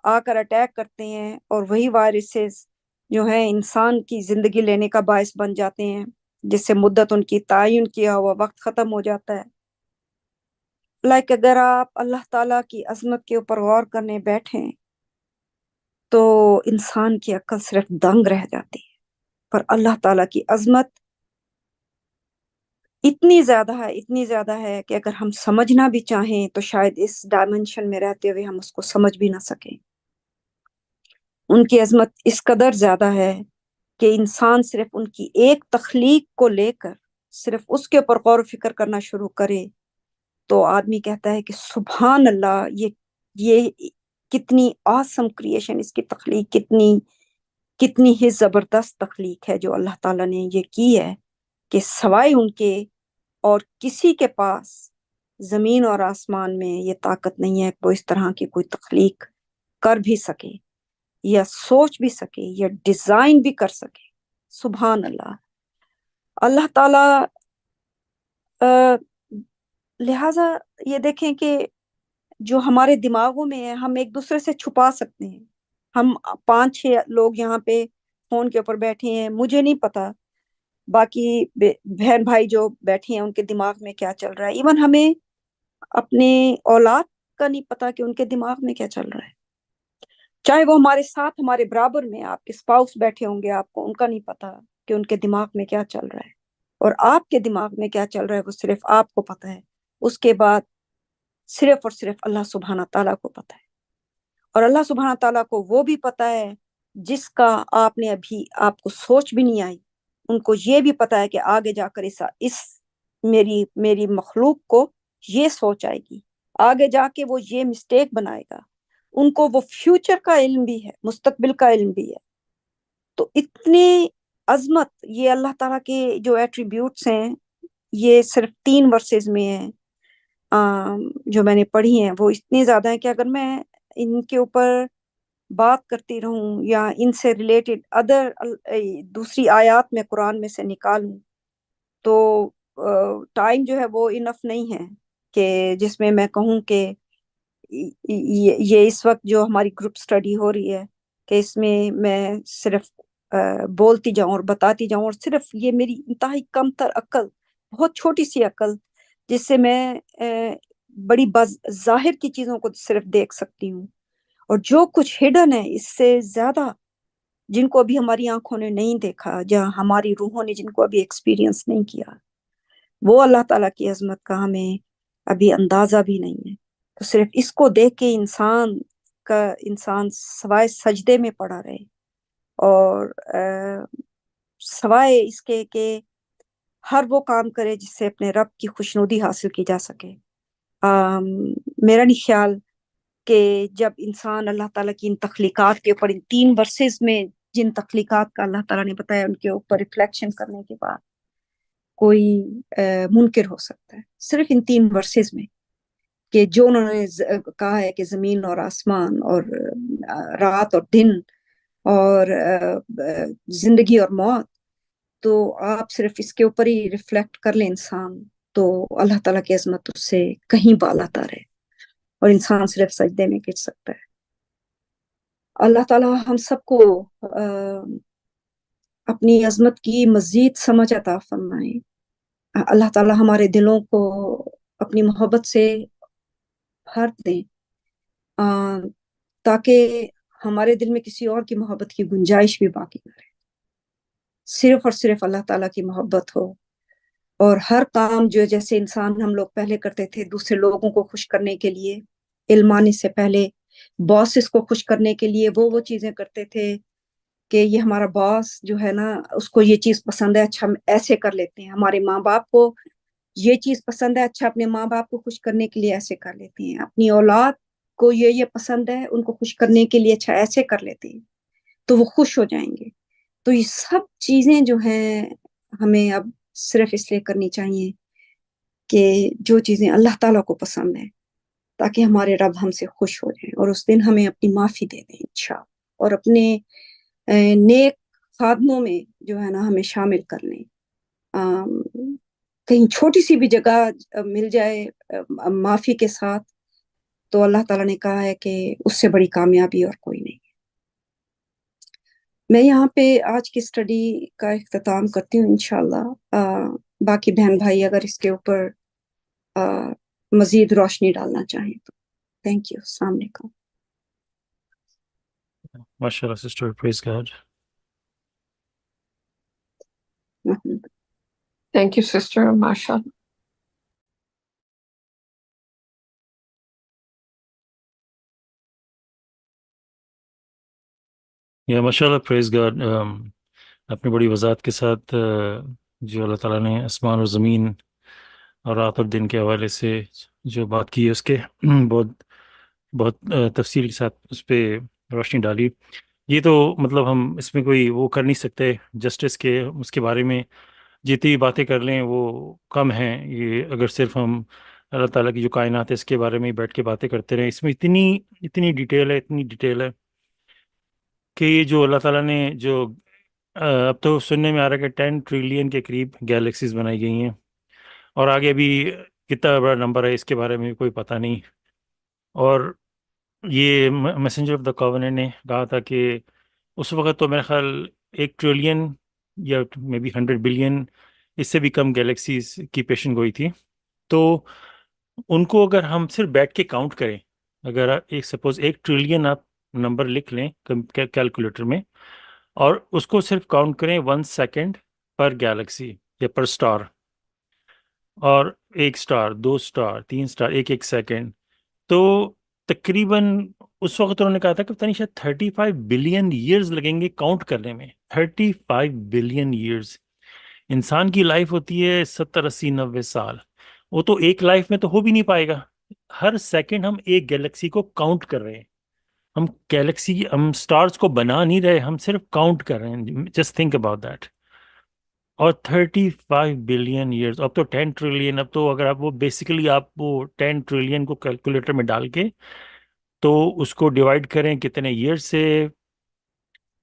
آ کر اٹیک کرتے ہیں، اور وہی وائرسز جو ہیں انسان کی زندگی لینے کا باعث بن جاتے ہیں، جس سے مدت ان کی تعین کیا ہوا وقت ختم ہو جاتا ہے۔ اگر آپ اللہ تعالیٰ کی عظمت کے اوپر غور کرنے بیٹھیں تو انسان کی عقل صرف دنگ رہ جاتی ہے، پر اللہ تعالیٰ کی عظمت اتنی زیادہ ہے کہ اگر ہم سمجھنا بھی چاہیں تو شاید اس ڈائمنشن میں رہتے ہوئے ہم اس کو سمجھ بھی نہ سکیں۔ ان کی عظمت اس قدر زیادہ ہے کہ انسان صرف ان کی ایک تخلیق کو لے کر صرف اس کے اوپر غور و فکر کرنا شروع کرے تو آدمی کہتا ہے کہ سبحان اللہ، یہ کتنی آسم کریشن، اس کی تخلیق کتنی ہی زبردست تخلیق ہے جو اللہ تعالیٰ نے یہ کی ہے، کہ سوائے ان کے اور کسی کے پاس زمین اور آسمان میں یہ طاقت نہیں ہے کہ وہ اس طرح کی کوئی تخلیق کر بھی سکے، یا سوچ بھی سکے، یا ڈیزائن بھی کر سکے۔ سبحان اللہ، اللہ تعالیٰ لہٰذا یہ دیکھیں کہ جو ہمارے دماغوں میں ہے ہم ایک دوسرے سے چھپا سکتے ہیں۔ ہم 5-6 لوگ یہاں پہ فون کے اوپر بیٹھے ہیں، مجھے نہیں پتا باقی بہن بھائی جو بیٹھے ہیں ان کے دماغ میں کیا چل رہا ہے، ایون ہمیں اپنے اولاد کا نہیں پتا کہ ان کے دماغ میں کیا چل رہا ہے، چاہے وہ ہمارے ساتھ ہمارے برابر میں آپ کے اسپاؤس بیٹھے ہوں گے، آپ کو ان کا نہیں پتا کہ ان کے دماغ میں کیا چل رہا ہے، اور آپ کے دماغ میں کیا چل رہا ہے وہ صرف آپ کو پتا ہے، اس کے بعد صرف اور صرف اللہ سبحانہ تعالیٰ کو پتا ہے، اور اللہ سبحانہ تعالیٰ کو وہ بھی پتا ہے جس کا آپ نے ابھی آپ کو سوچ بھی نہیں آئی، ان کو یہ بھی پتا ہے کہ آگے جا کر اس میری مخلوق کو یہ سوچ آئے گی، آگے جا کے وہ یہ مسٹیک بنائے گا، ان کو وہ فیوچر کا علم بھی ہے، مستقبل کا علم بھی ہے. تو اتنی عظمت یہ اللہ تعالیٰ کے جو ایٹریبیوٹس ہیں یہ صرف 3 ورسز میں ہیں جو میں نے پڑھی ہیں، وہ اتنے زیادہ ہیں کہ اگر میں ان کے اوپر بات کرتی رہوں یا ان سے ریلیٹڈ ادر دوسری آیات میں قرآن میں سے نکالوں تو ٹائم جو ہے وہ انف نہیں ہے کہ جس میں میں کہوں کہ یہ اس وقت جو ہماری گروپ سٹڈی ہو رہی ہے کہ اس میں صرف بولتی جاؤں اور بتاتی جاؤں، اور صرف یہ میری انتہائی کم تر عقل، بہت چھوٹی سی عقل جس سے میں بڑی ظاہر کی چیزوں کو صرف دیکھ سکتی ہوں، اور جو کچھ ہڈن ہے اس سے زیادہ جن کو ابھی ہماری آنکھوں نے نہیں دیکھا، جہاں ہماری روحوں نے جن کو ابھی ایکسپیرینس نہیں کیا، وہ اللہ تعالیٰ کی عظمت کا ہمیں ابھی اندازہ بھی نہیں ہے. تو صرف اس کو دیکھ کے انسان سوائے سجدے میں پڑا رہے، اور سوائے اس کے کہ ہر وہ کام کرے جس سے اپنے رب کی خوشنودی حاصل کی جا سکے. میرا نہیں خیال کہ جب انسان اللہ تعالیٰ کی ان تخلیقات کے اوپر ان 3 ورسز میں جن تخلیقات کا اللہ تعالیٰ نے بتایا ان کے اوپر ریفلیکشن کرنے کے بعد کوئی منکر ہو سکتا ہے، صرف ان 3 ورسز میں کہ جو انہوں نے کہا ہے کہ زمین اور آسمان اور رات اور دن اور زندگی اور موت، تو آپ صرف اس کے اوپر ہی ریفلیکٹ کر لیں انسان تو اللہ تعالیٰ کی عظمت اس سے کہیں بالا تر ہے، اور انسان صرف سجدے میں گر سکتا ہے. اللہ تعالیٰ ہم سب کو اپنی عظمت کی مزید سمجھ عطا فرمائے. اللہ تعالیٰ ہمارے دلوں کو اپنی محبت سے بھر دیں تاکہ ہمارے دل میں کسی اور کی محبت کی گنجائش بھی باقی نہ رہے، صرف اور صرف اللہ تعالیٰ کی محبت ہو. اور ہر کام جو جیسے انسان ہم لوگ پہلے کرتے تھے دوسرے لوگوں کو خوش کرنے کے لیے، علم آنے سے پہلے باسز کو خوش کرنے کے لیے وہ چیزیں کرتے تھے کہ یہ ہمارا باس جو ہے نا اس کو یہ چیز پسند ہے، اچھا ہم ایسے کر لیتے ہیں. ہمارے ماں باپ کو یہ چیز پسند ہے، اچھا اپنے ماں باپ کو خوش کرنے کے لیے ایسے کر لیتے ہیں. اپنی اولاد کو یہ پسند ہے، ان کو خوش کرنے کے لیے اچھا ایسے کر لیتے ہیں تو وہ خوش ہو جائیں گے. تو یہ سب چیزیں جو ہیں ہمیں اب صرف اس لیے کرنی چاہیے کہ جو چیزیں اللہ تعالیٰ کو پسند ہیں، تاکہ ہمارے رب ہم سے خوش ہو جائیں اور اس دن ہمیں اپنی معافی دے دیں انشاءاللہ، اور اپنے نیک خادموں میں جو ہے نا ہمیں شامل کر لیں. کہیں چھوٹی سی بھی جگہ مل جائے معافی کے ساتھ تو اللہ تعالیٰ نے کہا ہے کہ اس سے بڑی کامیابی اور کوئی نہیں. میں یہاں پہ آج کی اسٹڈی کا اختتام کرتی ہوں انشاءاللہ. باقی بہن بھائی اگر اس کے اوپر مزید روشنی ڈالنا چاہیں تو تھینک یو. السلام علیکم. MashaAllah, sister, praise God. Thank you, sister. MashaAllah. MashaAllah, praise God. اپنی بڑی وضاحت کے ساتھ جو اللہ تعالیٰ نے آسمان اور زمین اور رات اور دن کے حوالے سے جو بات کی ہے اس کے بہت تفصیل کے ساتھ اس پہ روشنی ڈالی. یہ تو مطلب ہم اس میں کوئی وہ کر نہیں سکتے جسٹس کے، اس کے بارے میں جتنی باتیں کر لیں وہ کم ہیں. یہ اگر صرف ہم اللہ تعالیٰ کی جو کائنات ہے اس کے بارے میں بیٹھ کے باتیں کرتے رہیں، اس میں اتنی ڈیٹیل ہے کہ یہ جو اللہ تعالیٰ نے جو اب تو سننے میں آ رہا ہے کہ 10 ٹریلین کے قریب گیلیکسیز بنائی گئی ہیں، اور آگے بھی کتنا بڑا نمبر ہے اس کے بارے میں کوئی پتہ نہیں. اور یہ میسنجر آف دا کاوننٹ نے کہا تھا کہ اس وقت تو میرا خیال 1 ٹریلین یا مے بی 100 بلین اس سے بھی کم گیلیکسیز کی پیشن گوئی تھی. تو ان کو اگر ہم صرف بیٹھ کے کاؤنٹ کریں، اگر سپوز 1 ٹریلین آپ نمبر لکھ لیں کیلکولیٹر میں اور اس کو صرف کاؤنٹ کریں 1 سیکنڈ پر گیلیکسی یا پر سٹار، اور 1 سٹار، 2 سٹار، 3 سٹار، ایک سیکنڈ، تو تقریباً اس وقت انہوں نے کہا تھا کہ پتہ نہیں شاید 35 بلین ایئرز لگیں گے کاؤنٹ کرنے میں. 35 بلین ایئرز. انسان کی لائف ہوتی ہے 70 80 90 سال، وہ تو ایک لائف میں تو ہو بھی نہیں پائے گا. ہر سیکنڈ ہم ایک گیلیکسی کو کاؤنٹ کر رہے ہیں. ہم گیلیکسی ہم اسٹارز کو بنا نہیں رہے، ہم صرف کاؤنٹ کر رہے ہیں. Just think about that. اور 35 بلین ایئرس، اب تو 10 ٹریلین، اب تو اگر آپ وہ بیسیکلی آپ وہ 10 ٹریلین کو کیلکولیٹر میں ڈال کے تو اس کو ڈیوائڈ کریں کتنے ایئر سے،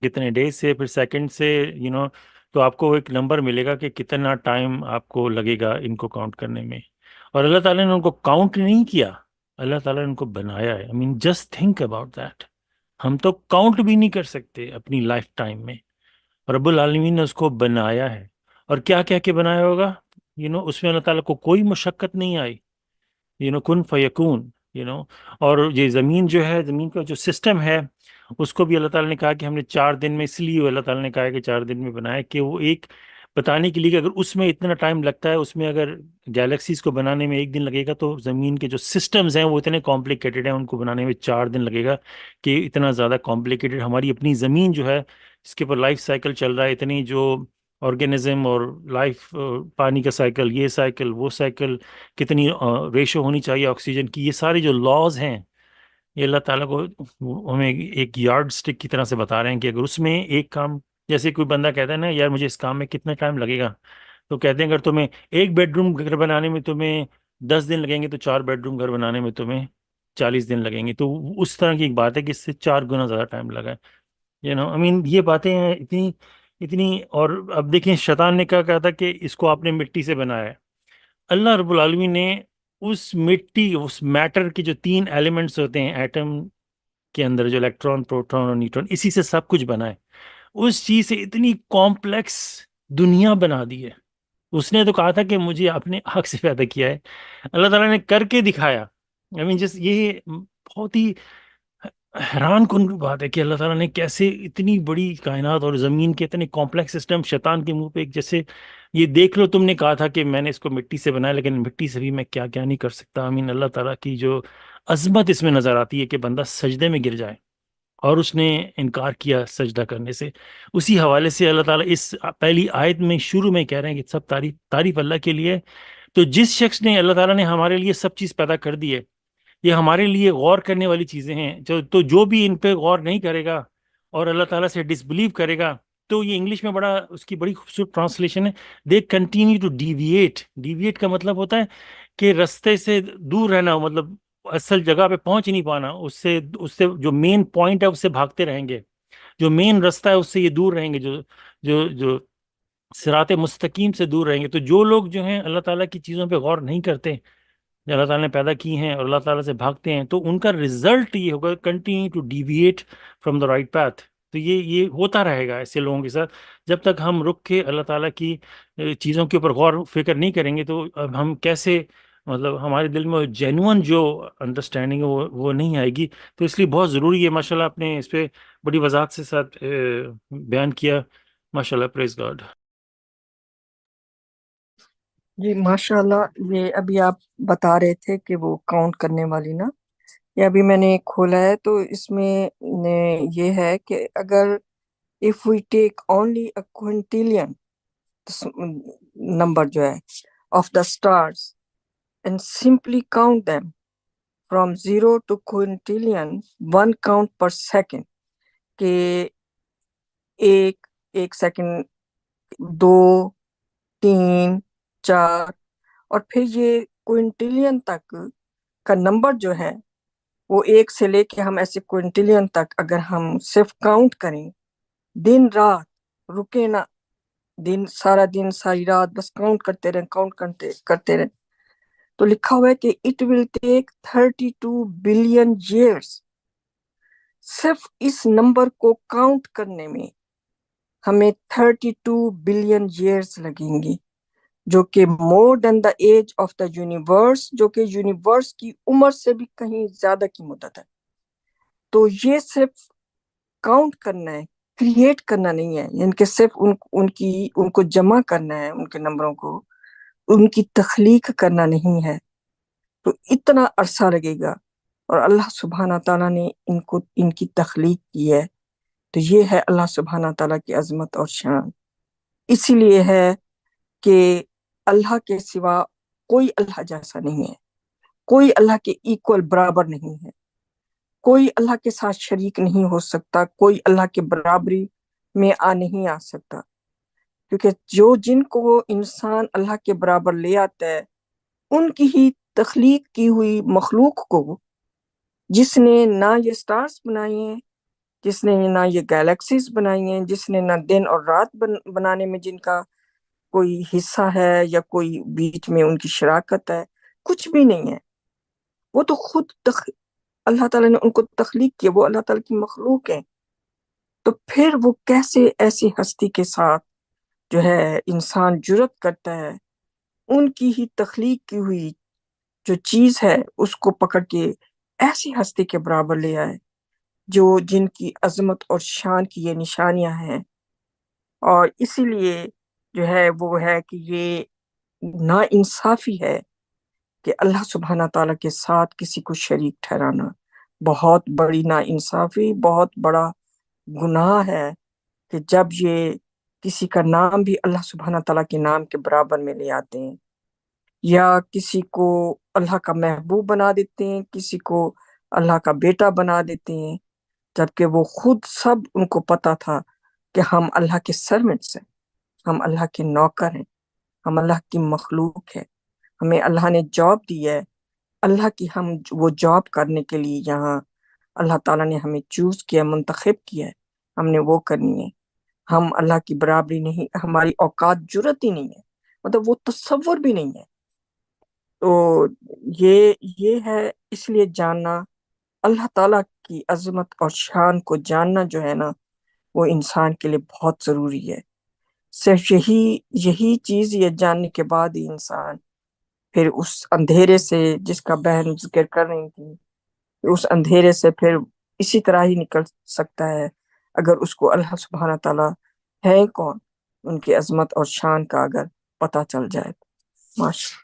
کتنے ڈیز سے، پھر سیکنڈ سے، تو آپ کو ایک نمبر ملے گا کہ کتنا ٹائم آپ کو لگے گا ان کو کاؤنٹ کرنے میں. اور اللہ تعالیٰ نے ان کو کاؤنٹ نہیں کیا، اللہ تعالیٰ نے ان کو بنایا ہے. Just think about that. ہم تو کاؤنٹ بھی نہیں کر سکتے اپنی لائف ٹائم میں، رب العالمین نے اس کو بنایا ہے. اور کیا کیا کہ بنایا ہوگا، اس میں اللہ تعالیٰ کو کوئی مشقت نہیں آئی. کن فیکون. اور یہ زمین جو ہے، زمین کا جو سسٹم ہے، اس کو بھی اللہ تعالیٰ نے کہا کہ ہم نے 4 دن میں، اس لیے اللہ تعالیٰ نے کہا کہ 4 دن میں بنایا کہ وہ ایک بتانے کے لیے کہ اگر اس میں اتنا ٹائم لگتا ہے، اس میں اگر گیلیکسیز کو بنانے میں 1 دن لگے گا، تو زمین کے جو سسٹمز ہیں وہ اتنے کمپلیکیٹڈ ہیں، ان کو بنانے میں 4 دن لگے گا. کہ اتنا زیادہ کمپلیکیٹڈ ہماری اپنی زمین جو ہے، اس کے اوپر لائف سائیکل چل رہا ہے، اتنی جو آرگینزم اور لائف، پانی کا سائیکل، یہ سائیکل، وہ سائیکل، کتنی ریشو ہونی چاہیے آکسیجن کی، یہ سارے جو لاز ہیں، یہ اللہ تعالیٰ کو ہمیں ایک یارڈ سٹک کی طرح سے بتا رہے ہیں کہ اگر اس میں ایک کام، جیسے کوئی بندہ کہتا ہے نا، یار مجھے اس کام میں کتنا ٹائم لگے گا، تو کہتے ہیں اگر تمہیں ایک بیڈ روم گھر بنانے میں تمہیں 10 دن لگیں گے، تو 4 بیڈ روم گھر بنانے میں تمہیں 40 دن لگیں گے. تو اس طرح کی ایک بات ہے کہ اس سے 4 گنا زیادہ ٹائم لگا ہے. یہ باتیں ہیں اتنی اتنی. اور اب دیکھیں شیطان نے کیا کہا تھا کہ اس کو آپ نے مٹی سے بنایا ہے. اللہ رب العالمین نے اس مٹی، اس میٹر کے جو 3 ایلیمنٹس ہوتے ہیں ایٹم کے اندر، جو الیکٹران، پروٹون اور نیوٹران، اسی سے سب کچھ بنا ہے. اس چیز سے اتنی کمپلیکس دنیا بنا دی ہے. اس نے تو کہا تھا کہ مجھے اپنے آنکھ سے پیدا کیا ہے، اللہ تعالیٰ نے کر کے دکھایا. جس یہ بہت ہی حیران کن بات ہے کہ اللہ تعالیٰ نے کیسے اتنی بڑی کائنات اور زمین کے اتنے کمپلیکس سسٹم شیطان کے منہ پہ ایک جیسے، یہ دیکھ لو تم نے کہا تھا کہ میں نے اس کو مٹی سے بنایا، لیکن مٹی سے بھی میں کیا کیا نہیں کر سکتا. اللہ تعالیٰ کی جو عظمت اس میں نظر آتی ہے کہ بندہ سجدے میں گر جائے، اور اس نے انکار کیا سجدہ کرنے سے. اسی حوالے سے اللہ تعالیٰ اس پہلی آیت میں شروع میں کہہ رہے ہیں کہ سب تعریف اللہ کے لیے. تو جس شخص نے، اللہ تعالیٰ نے ہمارے لیے سب چیز پیدا کر دی ہے، یہ ہمارے لیے غور کرنے والی چیزیں ہیں. تو جو بھی ان پہ غور نہیں کرے گا اور اللہ تعالیٰ سے ڈس بلیو کرے گا، تو یہ انگلش میں اس کی بڑی خوبصورت ٹرانسلیشن ہے، they continue to deviate. Deviate کا مطلب ہوتا ہے کہ رستے سے دور رہنا، مطلب اصل جگہ پہ پہنچ نہیں پانا، اس سے جو مین پوائنٹ ہے اس سے بھاگتے رہیں گے، جو مین رستہ ہے اس سے یہ دور رہیں گے، جو صراط مستقیم سے دور رہیں گے. تو جو لوگ جو ہیں اللہ تعالیٰ کی چیزوں پہ غور نہیں کرتے، جو اللہ تعالیٰ نے پیدا کی ہیں، اور اللہ تعالیٰ سے بھاگتے ہیں، تو ان کا رزلٹ یہ ہوگا continue to deviate from the right path. تو یہ ہوتا رہے گا ایسے لوگوں کے ساتھ جب تک ہم رک کے اللہ تعالیٰ کی چیزوں کے اوپر غور و فکر نہیں کریں گے. تو اب ہم کیسے، مطلب ہمارے دل میں جینون جو انڈرسٹینڈنگ ہے وہ نہیں آئے گی. تو اس لیے بہت ضروری ہے. ماشاءاللہ آپ نے اس پہ بڑی وضاحت سے ساتھ بیان کیا. ماشاءاللہ، پریز گاڈ. جی ماشاء اللہ. یہ ابھی آپ بتا رہے تھے کہ وہ کاؤنٹ کرنے والی نا، یہ ابھی میں نے کھولا ہے تو اس میں یہ ہے کہ اگر if we take only a quintillion number جو ہے of the stars and simply count them from 0 to quintillion, 1 count per second، کہ ایک سیکنڈ، 2، 3، 4، اور پھر یہ کوئنٹلین تک کا نمبر جو ہے وہ 1 سے لے کے ہم ایسے کوئنٹلین تک اگر ہم صرف کاؤنٹ کریں، دن رات رکے نہ، سارا دن ساری رات بس کاؤنٹ کرتے رہیں. تو لکھا ہوا ہے کہ it will take 32 billion years. صرف اس نمبر کو کاؤنٹ کرنے میں ہمیں 32 بلین ایئرس لگیں گے، جو کہ مور دین دا ایج آف دا یونیورس، جو کہ یونیورس کی عمر سے بھی کہیں زیادہ کی مدت ہے. تو یہ صرف کاؤنٹ کرنا ہے، کریٹ کرنا نہیں ہے. یعنی کہ صرف ان کو جمع کرنا ہے، ان کے نمبروں کو، ان کی تخلیق کرنا نہیں ہے. تو اتنا عرصہ لگے گا، اور اللہ سبحانہ تعالیٰ نے ان کی تخلیق کی ہے. تو یہ ہے اللہ سبحانہ تعالیٰ کی عظمت اور شان. اسی لیے ہے کہ اللہ کے سوا کوئی اللہ جیسا نہیں ہے، کوئی اللہ کے ایکول برابر نہیں ہے. کوئی اللہ کے ساتھ شریک نہیں ہو سکتا، کوئی اللہ کے برابری میں نہیں آ سکتا، کیونکہ جن کو انسان اللہ کے برابر لے آتا ہے ان کی ہی تخلیق کی ہوئی مخلوق کو، جس نے نہ یہ سٹارز بنائی ہیں، جس نے نہ یہ گیلیکسیز بنائی ہیں، جس نے نہ دن اور رات بنانے میں جن کا کوئی حصہ ہے یا کوئی بیچ میں ان کی شراکت ہے، کچھ بھی نہیں ہے، وہ تو خود اللہ تعالیٰ نے ان کو تخلیق کیا، وہ اللہ تعالیٰ کی مخلوق ہے، تو پھر وہ کیسے ایسی ہستی کے ساتھ جو ہے انسان جرت کرتا ہے ان کی ہی تخلیق کی ہوئی جو چیز ہے اس کو پکڑ کے ایسی ہستی کے برابر لے آئے جن کی عظمت اور شان کی یہ نشانیاں ہیں، اور اسی لیے جو ہے وہ ہے کہ یہ نا انصافی ہے کہ اللہ سبحانہ تعالیٰ کے ساتھ کسی کو شریک ٹھہرانا بہت بڑی نا انصافی، بہت بڑا گناہ ہے کہ جب یہ کسی کا نام بھی اللہ سبحانہ تعالیٰ کے نام کے برابر میں لے آتے ہیں، یا کسی کو اللہ کا محبوب بنا دیتے ہیں، کسی کو اللہ کا بیٹا بنا دیتے ہیں، جبکہ وہ خود سب ان کو پتا تھا کہ ہم اللہ کے سرونٹس ہیں، ہم اللہ کے نوکر ہیں، ہم اللہ کی مخلوق ہے، ہمیں اللہ نے جاب دی ہے، اللہ کی ہم وہ جاب کرنے کے لیے یہاں اللہ تعالیٰ نے ہمیں چوز کیا، منتخب کیا ہے، ہم نے وہ کرنی ہے، ہم اللہ کی برابری نہیں، ہماری اوقات جرت ہی نہیں ہے، مطلب وہ تصور بھی نہیں ہے، تو یہ ہے، اس لیے جاننا اللہ تعالیٰ کی عظمت اور شان کو جاننا جو ہے نا وہ انسان کے لیے بہت ضروری ہے، صرف یہی چیز یہ جاننے کے بعد ہی انسان پھر اس اندھیرے سے جس کا بہن ذکر کر رہی تھی، اس اندھیرے سے پھر اسی طرح ہی نکل سکتا ہے اگر اس کو اللہ سبحانہ تعالیٰ ہے کون، ان کی عظمت اور شان کا اگر پتہ چل جائے۔ ماشاء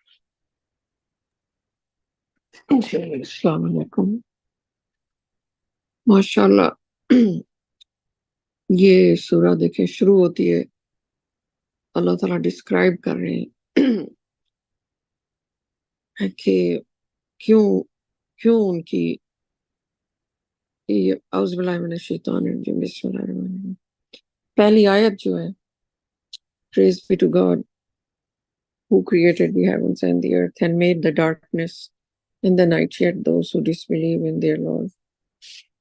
جی السلام علیکم۔ ماشاء اللہ یہ سورہ دیکھیں شروع ہوتی ہے، اللہ تعالیٰ ڈسکرائب کر رہے ہیں کہ کیوں ان کی اعوذ باللہ من الشیطان الرجیم، بسم اللہ الرحمن الرحیم۔ پہلی آیت جو ہے Praise be to God who created the heavens and the earth and made the darkness and the night, yet those who disbelieve in their Lord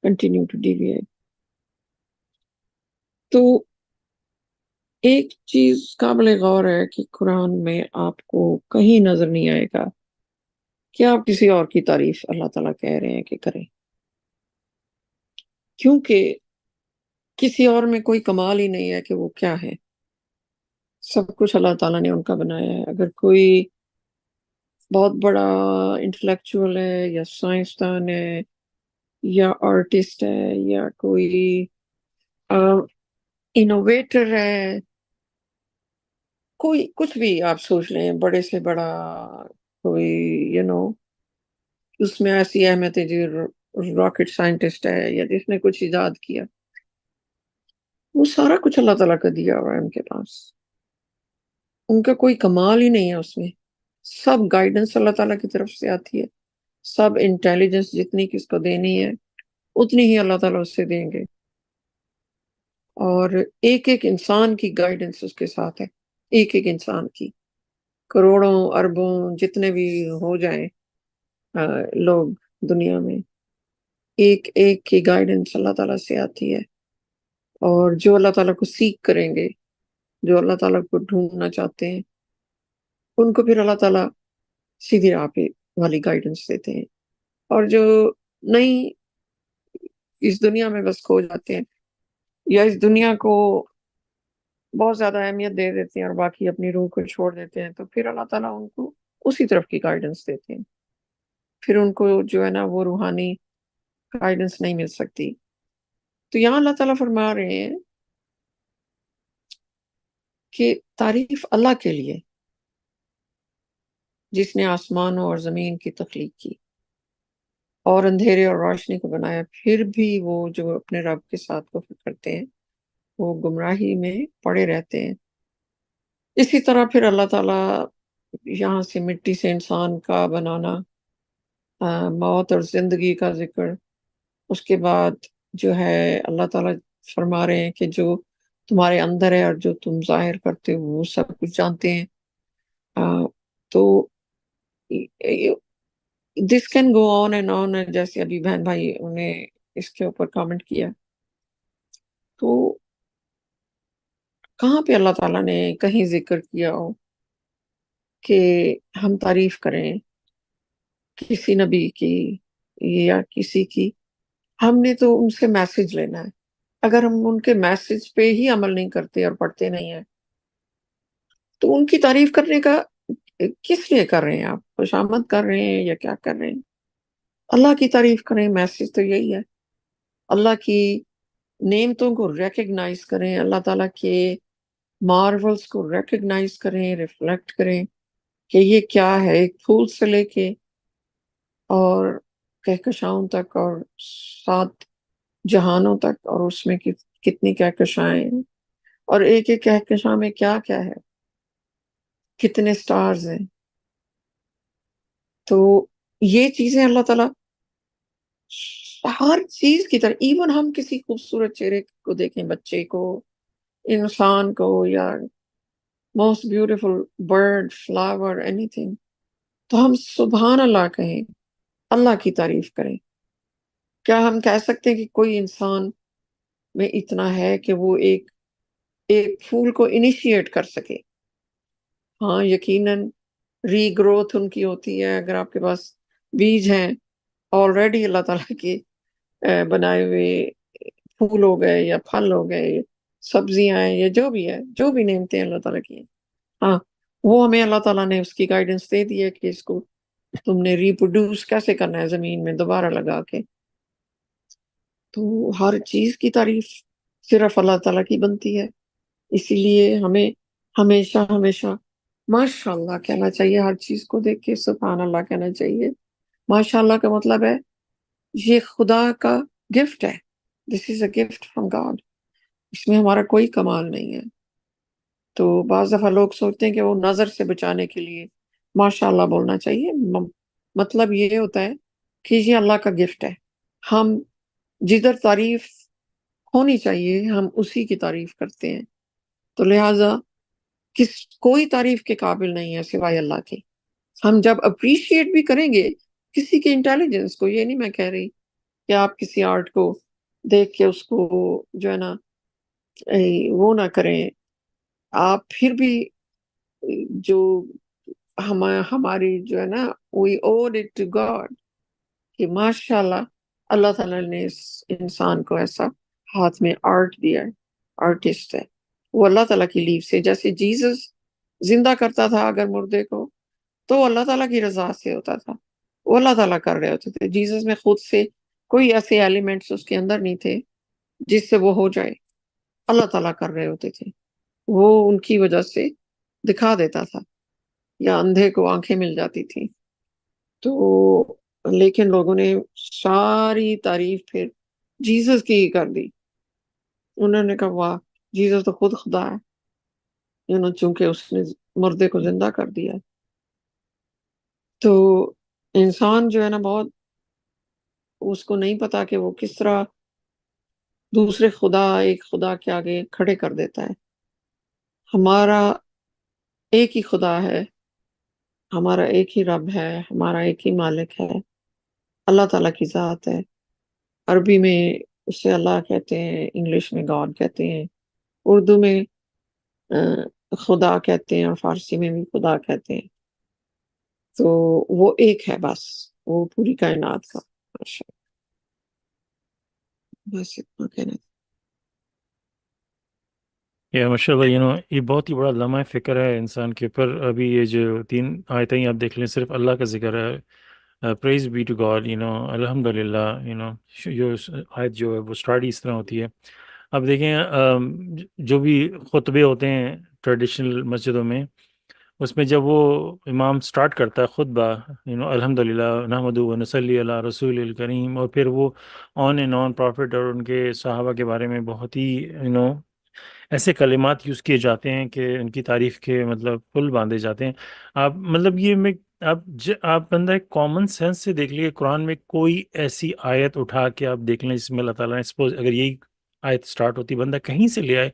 continue to deviate۔ تو ایک چیز قابل غور ہے کہ قرآن میں آپ کو کہیں نظر نہیں آئے گا کہ آپ کسی اور کی تعریف اللہ تعالیٰ کہہ رہے ہیں کہ کریں، کیونکہ کسی اور میں کوئی کمال ہی نہیں ہے کہ وہ کیا ہے، سب کچھ اللہ تعالیٰ نے ان کا بنایا ہے۔ اگر کوئی بہت بڑا انٹلیکچوئل ہے یا سائنسدان ہے یا آرٹسٹ ہے یا کوئی انوویٹر ہے، کوئی کچھ بھی آپ سوچ لیں، بڑے سے بڑا کوئی اس میں ایسی اہمیت ہے جو راکٹ سائنٹسٹ ہے یا جس نے کچھ ایجاد کیا، وہ سارا کچھ اللہ تعالیٰ کا دیا ہوا ہے ان کے پاس، ان کا کوئی کمال ہی نہیں ہے اس میں، سب گائیڈنس اللہ تعالیٰ کی طرف سے آتی ہے، سب انٹیلیجنس جتنی کس کو دینی ہے اتنی ہی اللہ تعالیٰ اس سے دیں گے، اور ایک ایک انسان کی گائیڈنس اس کے ساتھ ہے، ایک ایک انسان کی، کروڑوں اربوں جتنے بھی ہو جائیں لوگ دنیا میں، ایک ایک کی گائیڈنس اللہ تعالیٰ سے آتی ہے، اور جو اللہ تعالیٰ کو سیکھ کریں گے، جو اللہ تعالیٰ کو ڈھونڈنا چاہتے ہیں، ان کو پھر اللہ تعالیٰ سیدھی راہ پہ والی گائیڈنس دیتے ہیں، اور جو نہیں اس دنیا میں بس کھو جاتے ہیں یا اس دنیا کو بہت زیادہ اہمیت دے دیتے ہیں اور باقی اپنی روح کو چھوڑ دیتے ہیں، تو پھر اللہ تعالیٰ ان کو اسی طرف کی گائیڈنس دیتے ہیں، پھر ان کو جو ہے نا وہ روحانی گائیڈنس نہیں مل سکتی۔ تو یہاں اللہ تعالیٰ فرما رہے ہیں کہ تعریف اللہ کے لیے جس نے آسمانوں اور زمین کی تخلیق کی اور اندھیرے اور روشنی کو بنایا، پھر بھی وہ جو اپنے رب کے ساتھ کفر کرتے ہیں وہ گمراہی میں پڑے رہتے ہیں۔ اسی طرح پھر اللہ تعالیٰ یہاں سے مٹی سے انسان کا بنانا، موت اور زندگی کا ذکر، اس کے بعد جو ہے اللہ تعالیٰ فرما رہے ہیں کہ جو تمہارے اندر ہے اور جو تم ظاہر کرتے ہو وہ سب کچھ جانتے ہیں. تو this can go on and on, جیسے ابھی بہن بھائی نے اس کے اوپر کامنٹ کیا. تو کہاں پہ اللہ تعالیٰ نے کہیں ذکر کیا ہو کہ ہم تعریف کریں کسی نبی کی یا کسی کی؟ ہم نے تو ان سے میسج لینا ہے. اگر ہم ان کے میسج پہ ہی عمل نہیں کرتے اور پڑھتے نہیں ہیں تو ان کی تعریف کرنے کا کس لیے کر رہے ہیں آپ؟ خوشامد کر رہے ہیں یا کیا کر رہے ہیں؟ اللہ کی تعریف کریں. میسج تو یہی ہے، اللہ کی نعمتوں کو ریکگنائز کریں، اللہ تعالیٰ کے مارولز کو ریکگنائز کریں، ریفلیکٹ کریں کہ یہ کیا ہے. ایک پھول سے لے کے اور کہکشاؤں تک اور 7 جہانوں تک، اور اس میں کتنی کہکشائیں ہیں، اور ایک ایک کہکشاں میں کیا کیا ہے، کتنے سٹارز ہیں. تو یہ چیزیں اللہ تعالیٰ ہر چیز کی طرح، ایون ہم کسی خوبصورت چہرے کو دیکھیں، بچے کو، انسان کو، یا most beautiful bird, flower, any thing, تو ہم سبحان اللہ کہیں، اللہ کی تعریف کریں. کیا ہم کہہ سکتے ہیں کہ کوئی انسان میں اتنا ہے کہ وہ ایک پھول کو انیشیٹ کر سکے؟ ہاں یقیناً ری گروتھ ان کی ہوتی ہے. اگر آپ کے پاس بیج ہیں آلریڈی اللہ تعالیٰ کے بنائے ہوئے پھول ہو گئے یا پھل ہو گئے، سبزیاں ہیں، یا جو بھی ہے، جو بھی نعمتیں اللہ تعالیٰ کی ہیں، ہاں وہ ہمیں اللہ تعالیٰ نے اس کی گائیڈنس دے دی ہے کہ اس کو تم نے ریپروڈیوس کیسے کرنا ہے زمین میں دوبارہ لگا کے. تو ہر چیز کی تعریف صرف اللہ تعالیٰ کی بنتی ہے. اسی لیے ہمیں ہمیشہ ہمیشہ ماشاء اللہ کہنا چاہیے. ہر چیز کو دیکھ کے سبحان اللہ کہنا چاہیے. ماشاء اللہ کا مطلب ہے یہ خدا کا گفٹ ہے. دس از اے گفٹ فرام گاڈ. اس میں ہمارا کوئی کمال نہیں ہے. تو بعض دفعہ لوگ سوچتے ہیں کہ وہ نظر سے بچانے کے لیے ماشاء اللہ بولنا چاہیے. مطلب یہ ہوتا ہے کہ یہ اللہ کا گفٹ ہے. ہم جدھر تعریف ہونی چاہیے ہم اسی کی تعریف کرتے ہیں. تو لہٰذا کوئی تعریف کے قابل نہیں ہے سوائے اللہ کے. ہم جب اپریشیٹ بھی کریں گے کسی کے انٹیلیجنس کو، یہ نہیں میں کہہ رہی کہ آپ کسی آرٹ کو دیکھ کے اس کو جو ہے نا وہ نہ کریں، آپ پھر بھی جو ہماری جو ہے نا we owed it to God کہ ماشاء اللہ اللہ تعالیٰ نے اس انسان کو ایسا ہاتھ میں آرٹ دیا ہے، آرٹسٹ ہے وہ اللہ تعالیٰ کی لیو سے. جیسے جیسس زندہ کرتا تھا اگر مردے کو تو اللہ تعالیٰ کی رضا سے ہوتا تھا، وہ اللہ تعالیٰ کر رہے ہوتے تھے. جیسس میں خود سے کوئی ایسے ایلیمنٹس اس کے اندر نہیں تھے جس سے وہ ہو جائے، اللہ تعالیٰ کر رہے ہوتے تھے. وہ ان کی وجہ سے دکھا دیتا تھا، یا اندھے کو آنکھیں مل جاتی تھی. تو لیکن لوگوں نے ساری تعریف پھر جیسس کی ہی کر دی. انہوں نے کہا واہ جیسس تو خود خدا ہے، چونکہ اس نے مردے کو زندہ کر دیا. تو انسان جو ہے نا بہت اس کو نہیں پتا کہ وہ کس طرح دوسرے خدا ایک خدا کے آگے کھڑے کر دیتا ہے. ہمارا ایک ہی خدا ہے، ہمارا ایک ہی رب ہے، ہمارا ایک ہی مالک ہے، اللہ تعالیٰ کی ذات ہے. عربی میں اسے اللہ کہتے ہیں، انگلش میں گاڈ کہتے ہیں، اردو میں خدا کہتے ہیں، اور فارسی میں بھی خدا کہتے ہیں. تو وہ ایک ہے بس، وہ پوری کائنات کا بس اتنا کہنا. ماشاء اللہ یہ بہت ہی بڑا لمحہ فکر ہے انسان کے اوپر. ابھی یہ جو 3 آیتیں آپ دیکھ لیں صرف اللہ کا ذکر ہے. پریز بی ٹو گاڈ، الحمد للہ. جو آیت جو ہے وہ اسٹارٹ اس طرح ہوتی ہے. اب دیکھیں جو بھی خطبے ہوتے ہیں ٹریڈیشنل مسجدوں میں، اس میں جب وہ امام سٹارٹ کرتا ہے خطبہ الحمد للہ نحمدہ و نصلی علی رسول الکریم، اور پھر وہ آن اینڈ آن پرافٹ اور ان کے صحابہ کے بارے میں بہت ہی ایسے کلمات یوز کیے جاتے ہیں کہ ان کی تعریف کے مطلب پل باندھے جاتے ہیں. آپ مطلب یہ میں آپ بندہ کامن سینس سے دیکھ لیے قرآن میں کوئی ایسی آیت اٹھا کے آپ دیکھ لیں جس میں اللہ تعالیٰ نے سپوز اگر یہی آیت سٹارٹ ہوتی بندہ کہیں سے لے آئے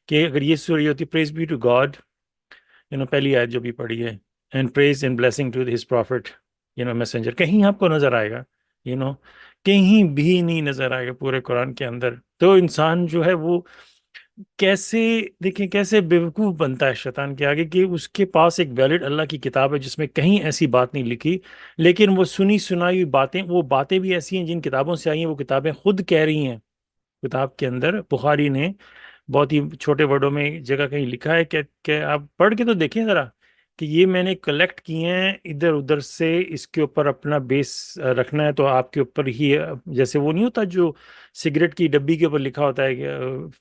کہ اگر یہ سورہ ہوتی پریز بی ٹو گاڈ پہلی آیت جو بھی پڑھی ہے and praise and blessing to his prophet messenger, کہیں آپ کو نظر آئے گا کہیں بھی نہیں نظر آئے گا پورے قرآن کے اندر. تو انسان جو ہے وہ کیسے دیکھیں کیسے بیوقوف بنتا ہے شیطان کے آگے کہ اس کے پاس ایک ویلڈ اللہ کی کتاب ہے جس میں کہیں ایسی بات نہیں لکھی، لیکن وہ سنی سنائی ہوئی باتیں، وہ باتیں بھی ایسی ہیں جن کتابوں سے آئی ہیں، وہ کتابیں خود کہہ رہی ہیں. کتاب کے اندر بخاری نے بہت ہی چھوٹے ورڈوں میں جگہ کہیں لکھا ہے کہ آپ پڑھ کے تو دیکھیں ذرا کہ یہ میں نے کلیکٹ کیے ہیں ادھر ادھر سے، اس کے اوپر اپنا بیس رکھنا ہے تو آپ کے اوپر ہی، جیسے وہ نہیں ہوتا جو سگریٹ کی ڈبی کے اوپر لکھا ہوتا ہے کہ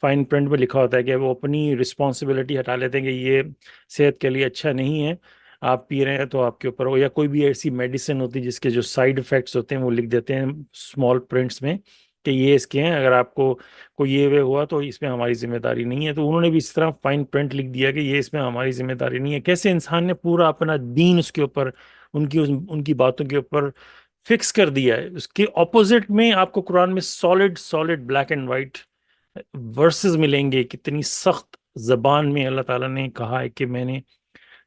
فائن پرنٹ میں لکھا ہوتا ہے کہ وہ اپنی رسپانسبلٹی ہٹا لیتے ہیں کہ یہ صحت کے لیے اچھا نہیں ہے، آپ پی رہے ہیں تو آپ کے اوپر ہو. یا کوئی بھی ایسی میڈیسن ہوتی ہے جس کے جو سائیڈ افیکٹس ہوتے ہیں وہ لکھ دیتے ہیں اسمال پرنٹس میں کہ یہ اس کے ہیں، اگر آپ کو کوئی یہ ہوا تو اس میں ہماری ذمہ داری نہیں ہے. تو انہوں نے بھی اس طرح فائن پرنٹ لکھ دیا کہ یہ اس میں ہماری ذمہ داری نہیں ہے. کیسے انسان نے پورا اپنا دین اس کے اوپر ان کی باتوں کے اوپر فکس کر دیا ہے. اس کے اپوزٹ میں آپ کو قرآن میں solid black and white verses ملیں گے. کتنی سخت زبان میں اللہ تعالیٰ نے کہا ہے کہ میں نے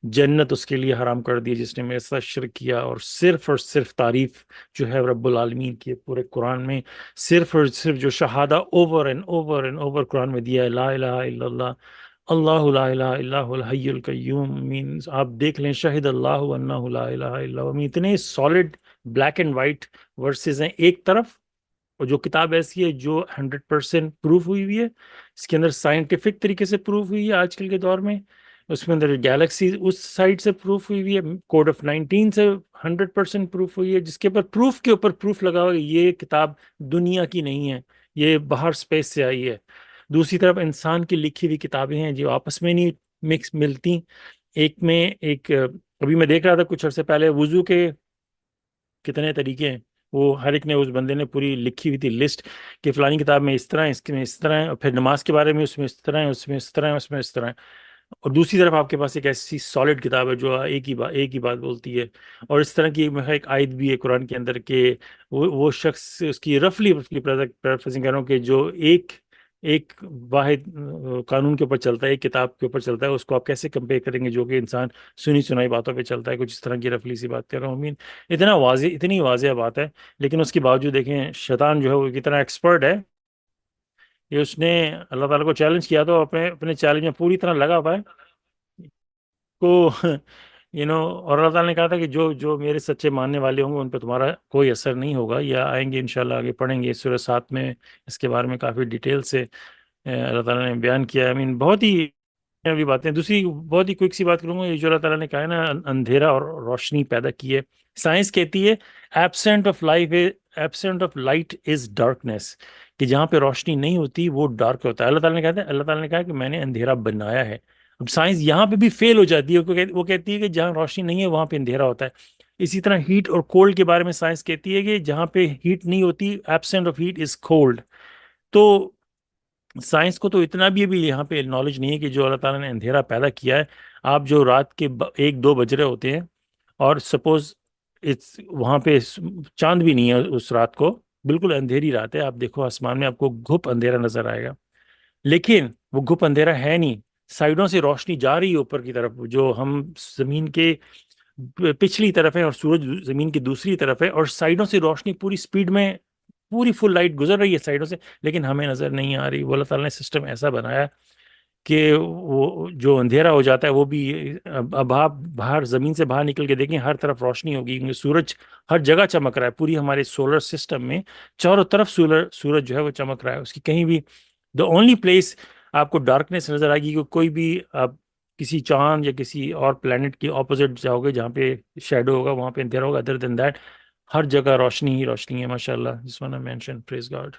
جنت اس کے لیے حرام کر دی جس نے میرے ساتھ شرک کیا. اور صرف تعریف جو ہے رب العالمین کی پورے قرآن میں، صرف اور صرف جو شہادہ اوور اینڈ اوور قرآن میں دیا ہے، لا الہ الا اللہ، اللہ لا الہ الا هو الحی القیوم. مینز آپ دیکھ لیں شہد اللہ انہ لا الہ الا هو. اتنے solid black and white verses ہیں ایک طرف، اور جو کتاب ایسی ہے جو 100% پروف ہوئی ہے، اس کے اندر سائنٹیفک طریقے سے پروف ہوئی ہے آج کل کے دور میں، اس میں اندر گیلیکسی اس سائڈ سے پروف ہوئی ہے، کوڈ آف 19 سے 100% پروف ہوئی ہے، جس کے اوپر پروف لگا ہوا ہے یہ کتاب دنیا کی نہیں ہے، یہ باہر سپیس سے آئی ہے. دوسری طرف انسان کی لکھی ہوئی کتابیں ہیں جو آپس میں نہیں مکس ملتی. ایک ابھی میں دیکھ رہا تھا کچھ عرصے پہلے وضو کے کتنے طریقے ہیں، وہ ہر ایک نے اس بندے نے پوری لکھی ہوئی تھی لسٹ کہ فلانی کتاب میں اس طرح ہے، اس میں اس طرح ہے، اور پھر نماز کے بارے میں اس میں اس طرح ہے، اس میں اس طرح ہے، اس میں اس طرح ہے. اور دوسری طرف آپ کے پاس ایک ایسی سالڈ کتاب ہے جو ایک ہی بات بولتی ہے. اور اس طرح کی ایک آیت بھی ہے قرآن کے اندر کہ وہ شخص اس کی رفلی پیرافریزنگ کر رہا ہوں کہ جو ایک واحد قانون کے اوپر چلتا ہے، ایک کتاب کے اوپر چلتا ہے، اس کو آپ کیسے کمپیئر کریں گے جو کہ انسان سنی سنائی باتوں پہ چلتا ہے. کچھ اس طرح کی رفلی سی بات کر رہا ہوں. اتنی واضح بات ہے، لیکن اس کے باوجود دیکھیں شیطان جو ہے وہ کتنا ایکسپرٹ ہے کہ اس نے اللہ تعالیٰ کو چیلنج کیا تو اپنے چیلنج میں پوری طرح لگا ہوا ہے کو اور اللہ تعالیٰ نے کہا تھا کہ جو میرے سچے ماننے والے ہوں گے ان پہ تمہارا کوئی اثر نہیں ہوگا. یا آئیں گے انشاءاللہ آگے پڑھیں گے سورہ 7 میں اس کے بارے میں کافی ڈیٹیل سے اللہ تعالیٰ نے بیان کیا ہے. بہت ہی بھی باتیں. دوسری بہت ہی کوئک سی بات کروں گا، یہ جو اللہ تعالیٰ نے کہا ہے نا اندھیرا اور روشنی پیدا کی ہے. سائنس کہتی ہے absent of light is darkness, کہ جہاں پہ روشنی نہیں ہوتی وہ ڈارک ہوتا ہے. اللہ تعالیٰ نے کہا کہ میں نے اندھیرا بنایا ہے. اب سائنس یہاں پہ بھی فیل ہو جاتی ہے، وہ کہتی ہے کہ جہاں روشنی نہیں ہے وہاں پہ اندھیرا ہوتا ہے. اسی طرح ہیٹ اور کولڈ کے بارے میں سائنس کہتی ہے کہ جہاں پہ ہیٹ نہیں ہوتی absence of heat is cold. تو سائنس کو تو اتنا بھی یہاں پہ نالج نہیں ہے کہ جو اللہ تعالیٰ نے اندھیرا پیدا کیا ہے، آپ جو رات کے 1-2 بج رہے ہوتے ہیں اور سپوز وہاں پہ چاند بھی نہیں ہے اس رات کو، بالکل اندھیری رات ہے، آپ دیکھو آسمان میں آپ کو گھپ اندھیرا نظر آئے گا، لیکن وہ گھپ اندھیرا ہے نہیں، سائڈوں سے روشنی جا رہی ہے اوپر کی طرف، جو ہم زمین کے پچھلی طرف ہے اور سورج زمین کی دوسری طرف ہے، اور سائڈوں سے روشنی پوری سپیڈ میں پوری فل لائٹ گزر رہی ہے سائڈوں سے، لیکن ہمیں نظر نہیں آ رہی. وہ اللہ تعالیٰ نے سسٹم ایسا بنایا کہ وہ جو اندھیرا ہو جاتا ہے وہ بھی اب آپ باہر زمین سے باہر نکل کے دیکھیں ہر طرف روشنی ہوگی، کیونکہ سورج ہر جگہ چمک رہا ہے. پوری ہمارے سولر سسٹم میں چاروں طرف سورج جو ہے وہ چمک رہا ہے. اس کی کہیں بھی دا اونلی پلیس آپ کو ڈارکنیس نظر آئے گی کہ کوئی بھی آپ کسی چاند یا کسی اور پلانٹ کی اپوزٹ جاؤ گے جہاں پہ شیڈو ہوگا وہاں پہ اندھیرا ہوگا. ادر دین دیٹ ہر جگہ روشنی ہی روشنی ہے. ماشاء اللہ. جس one I mention. Praise God.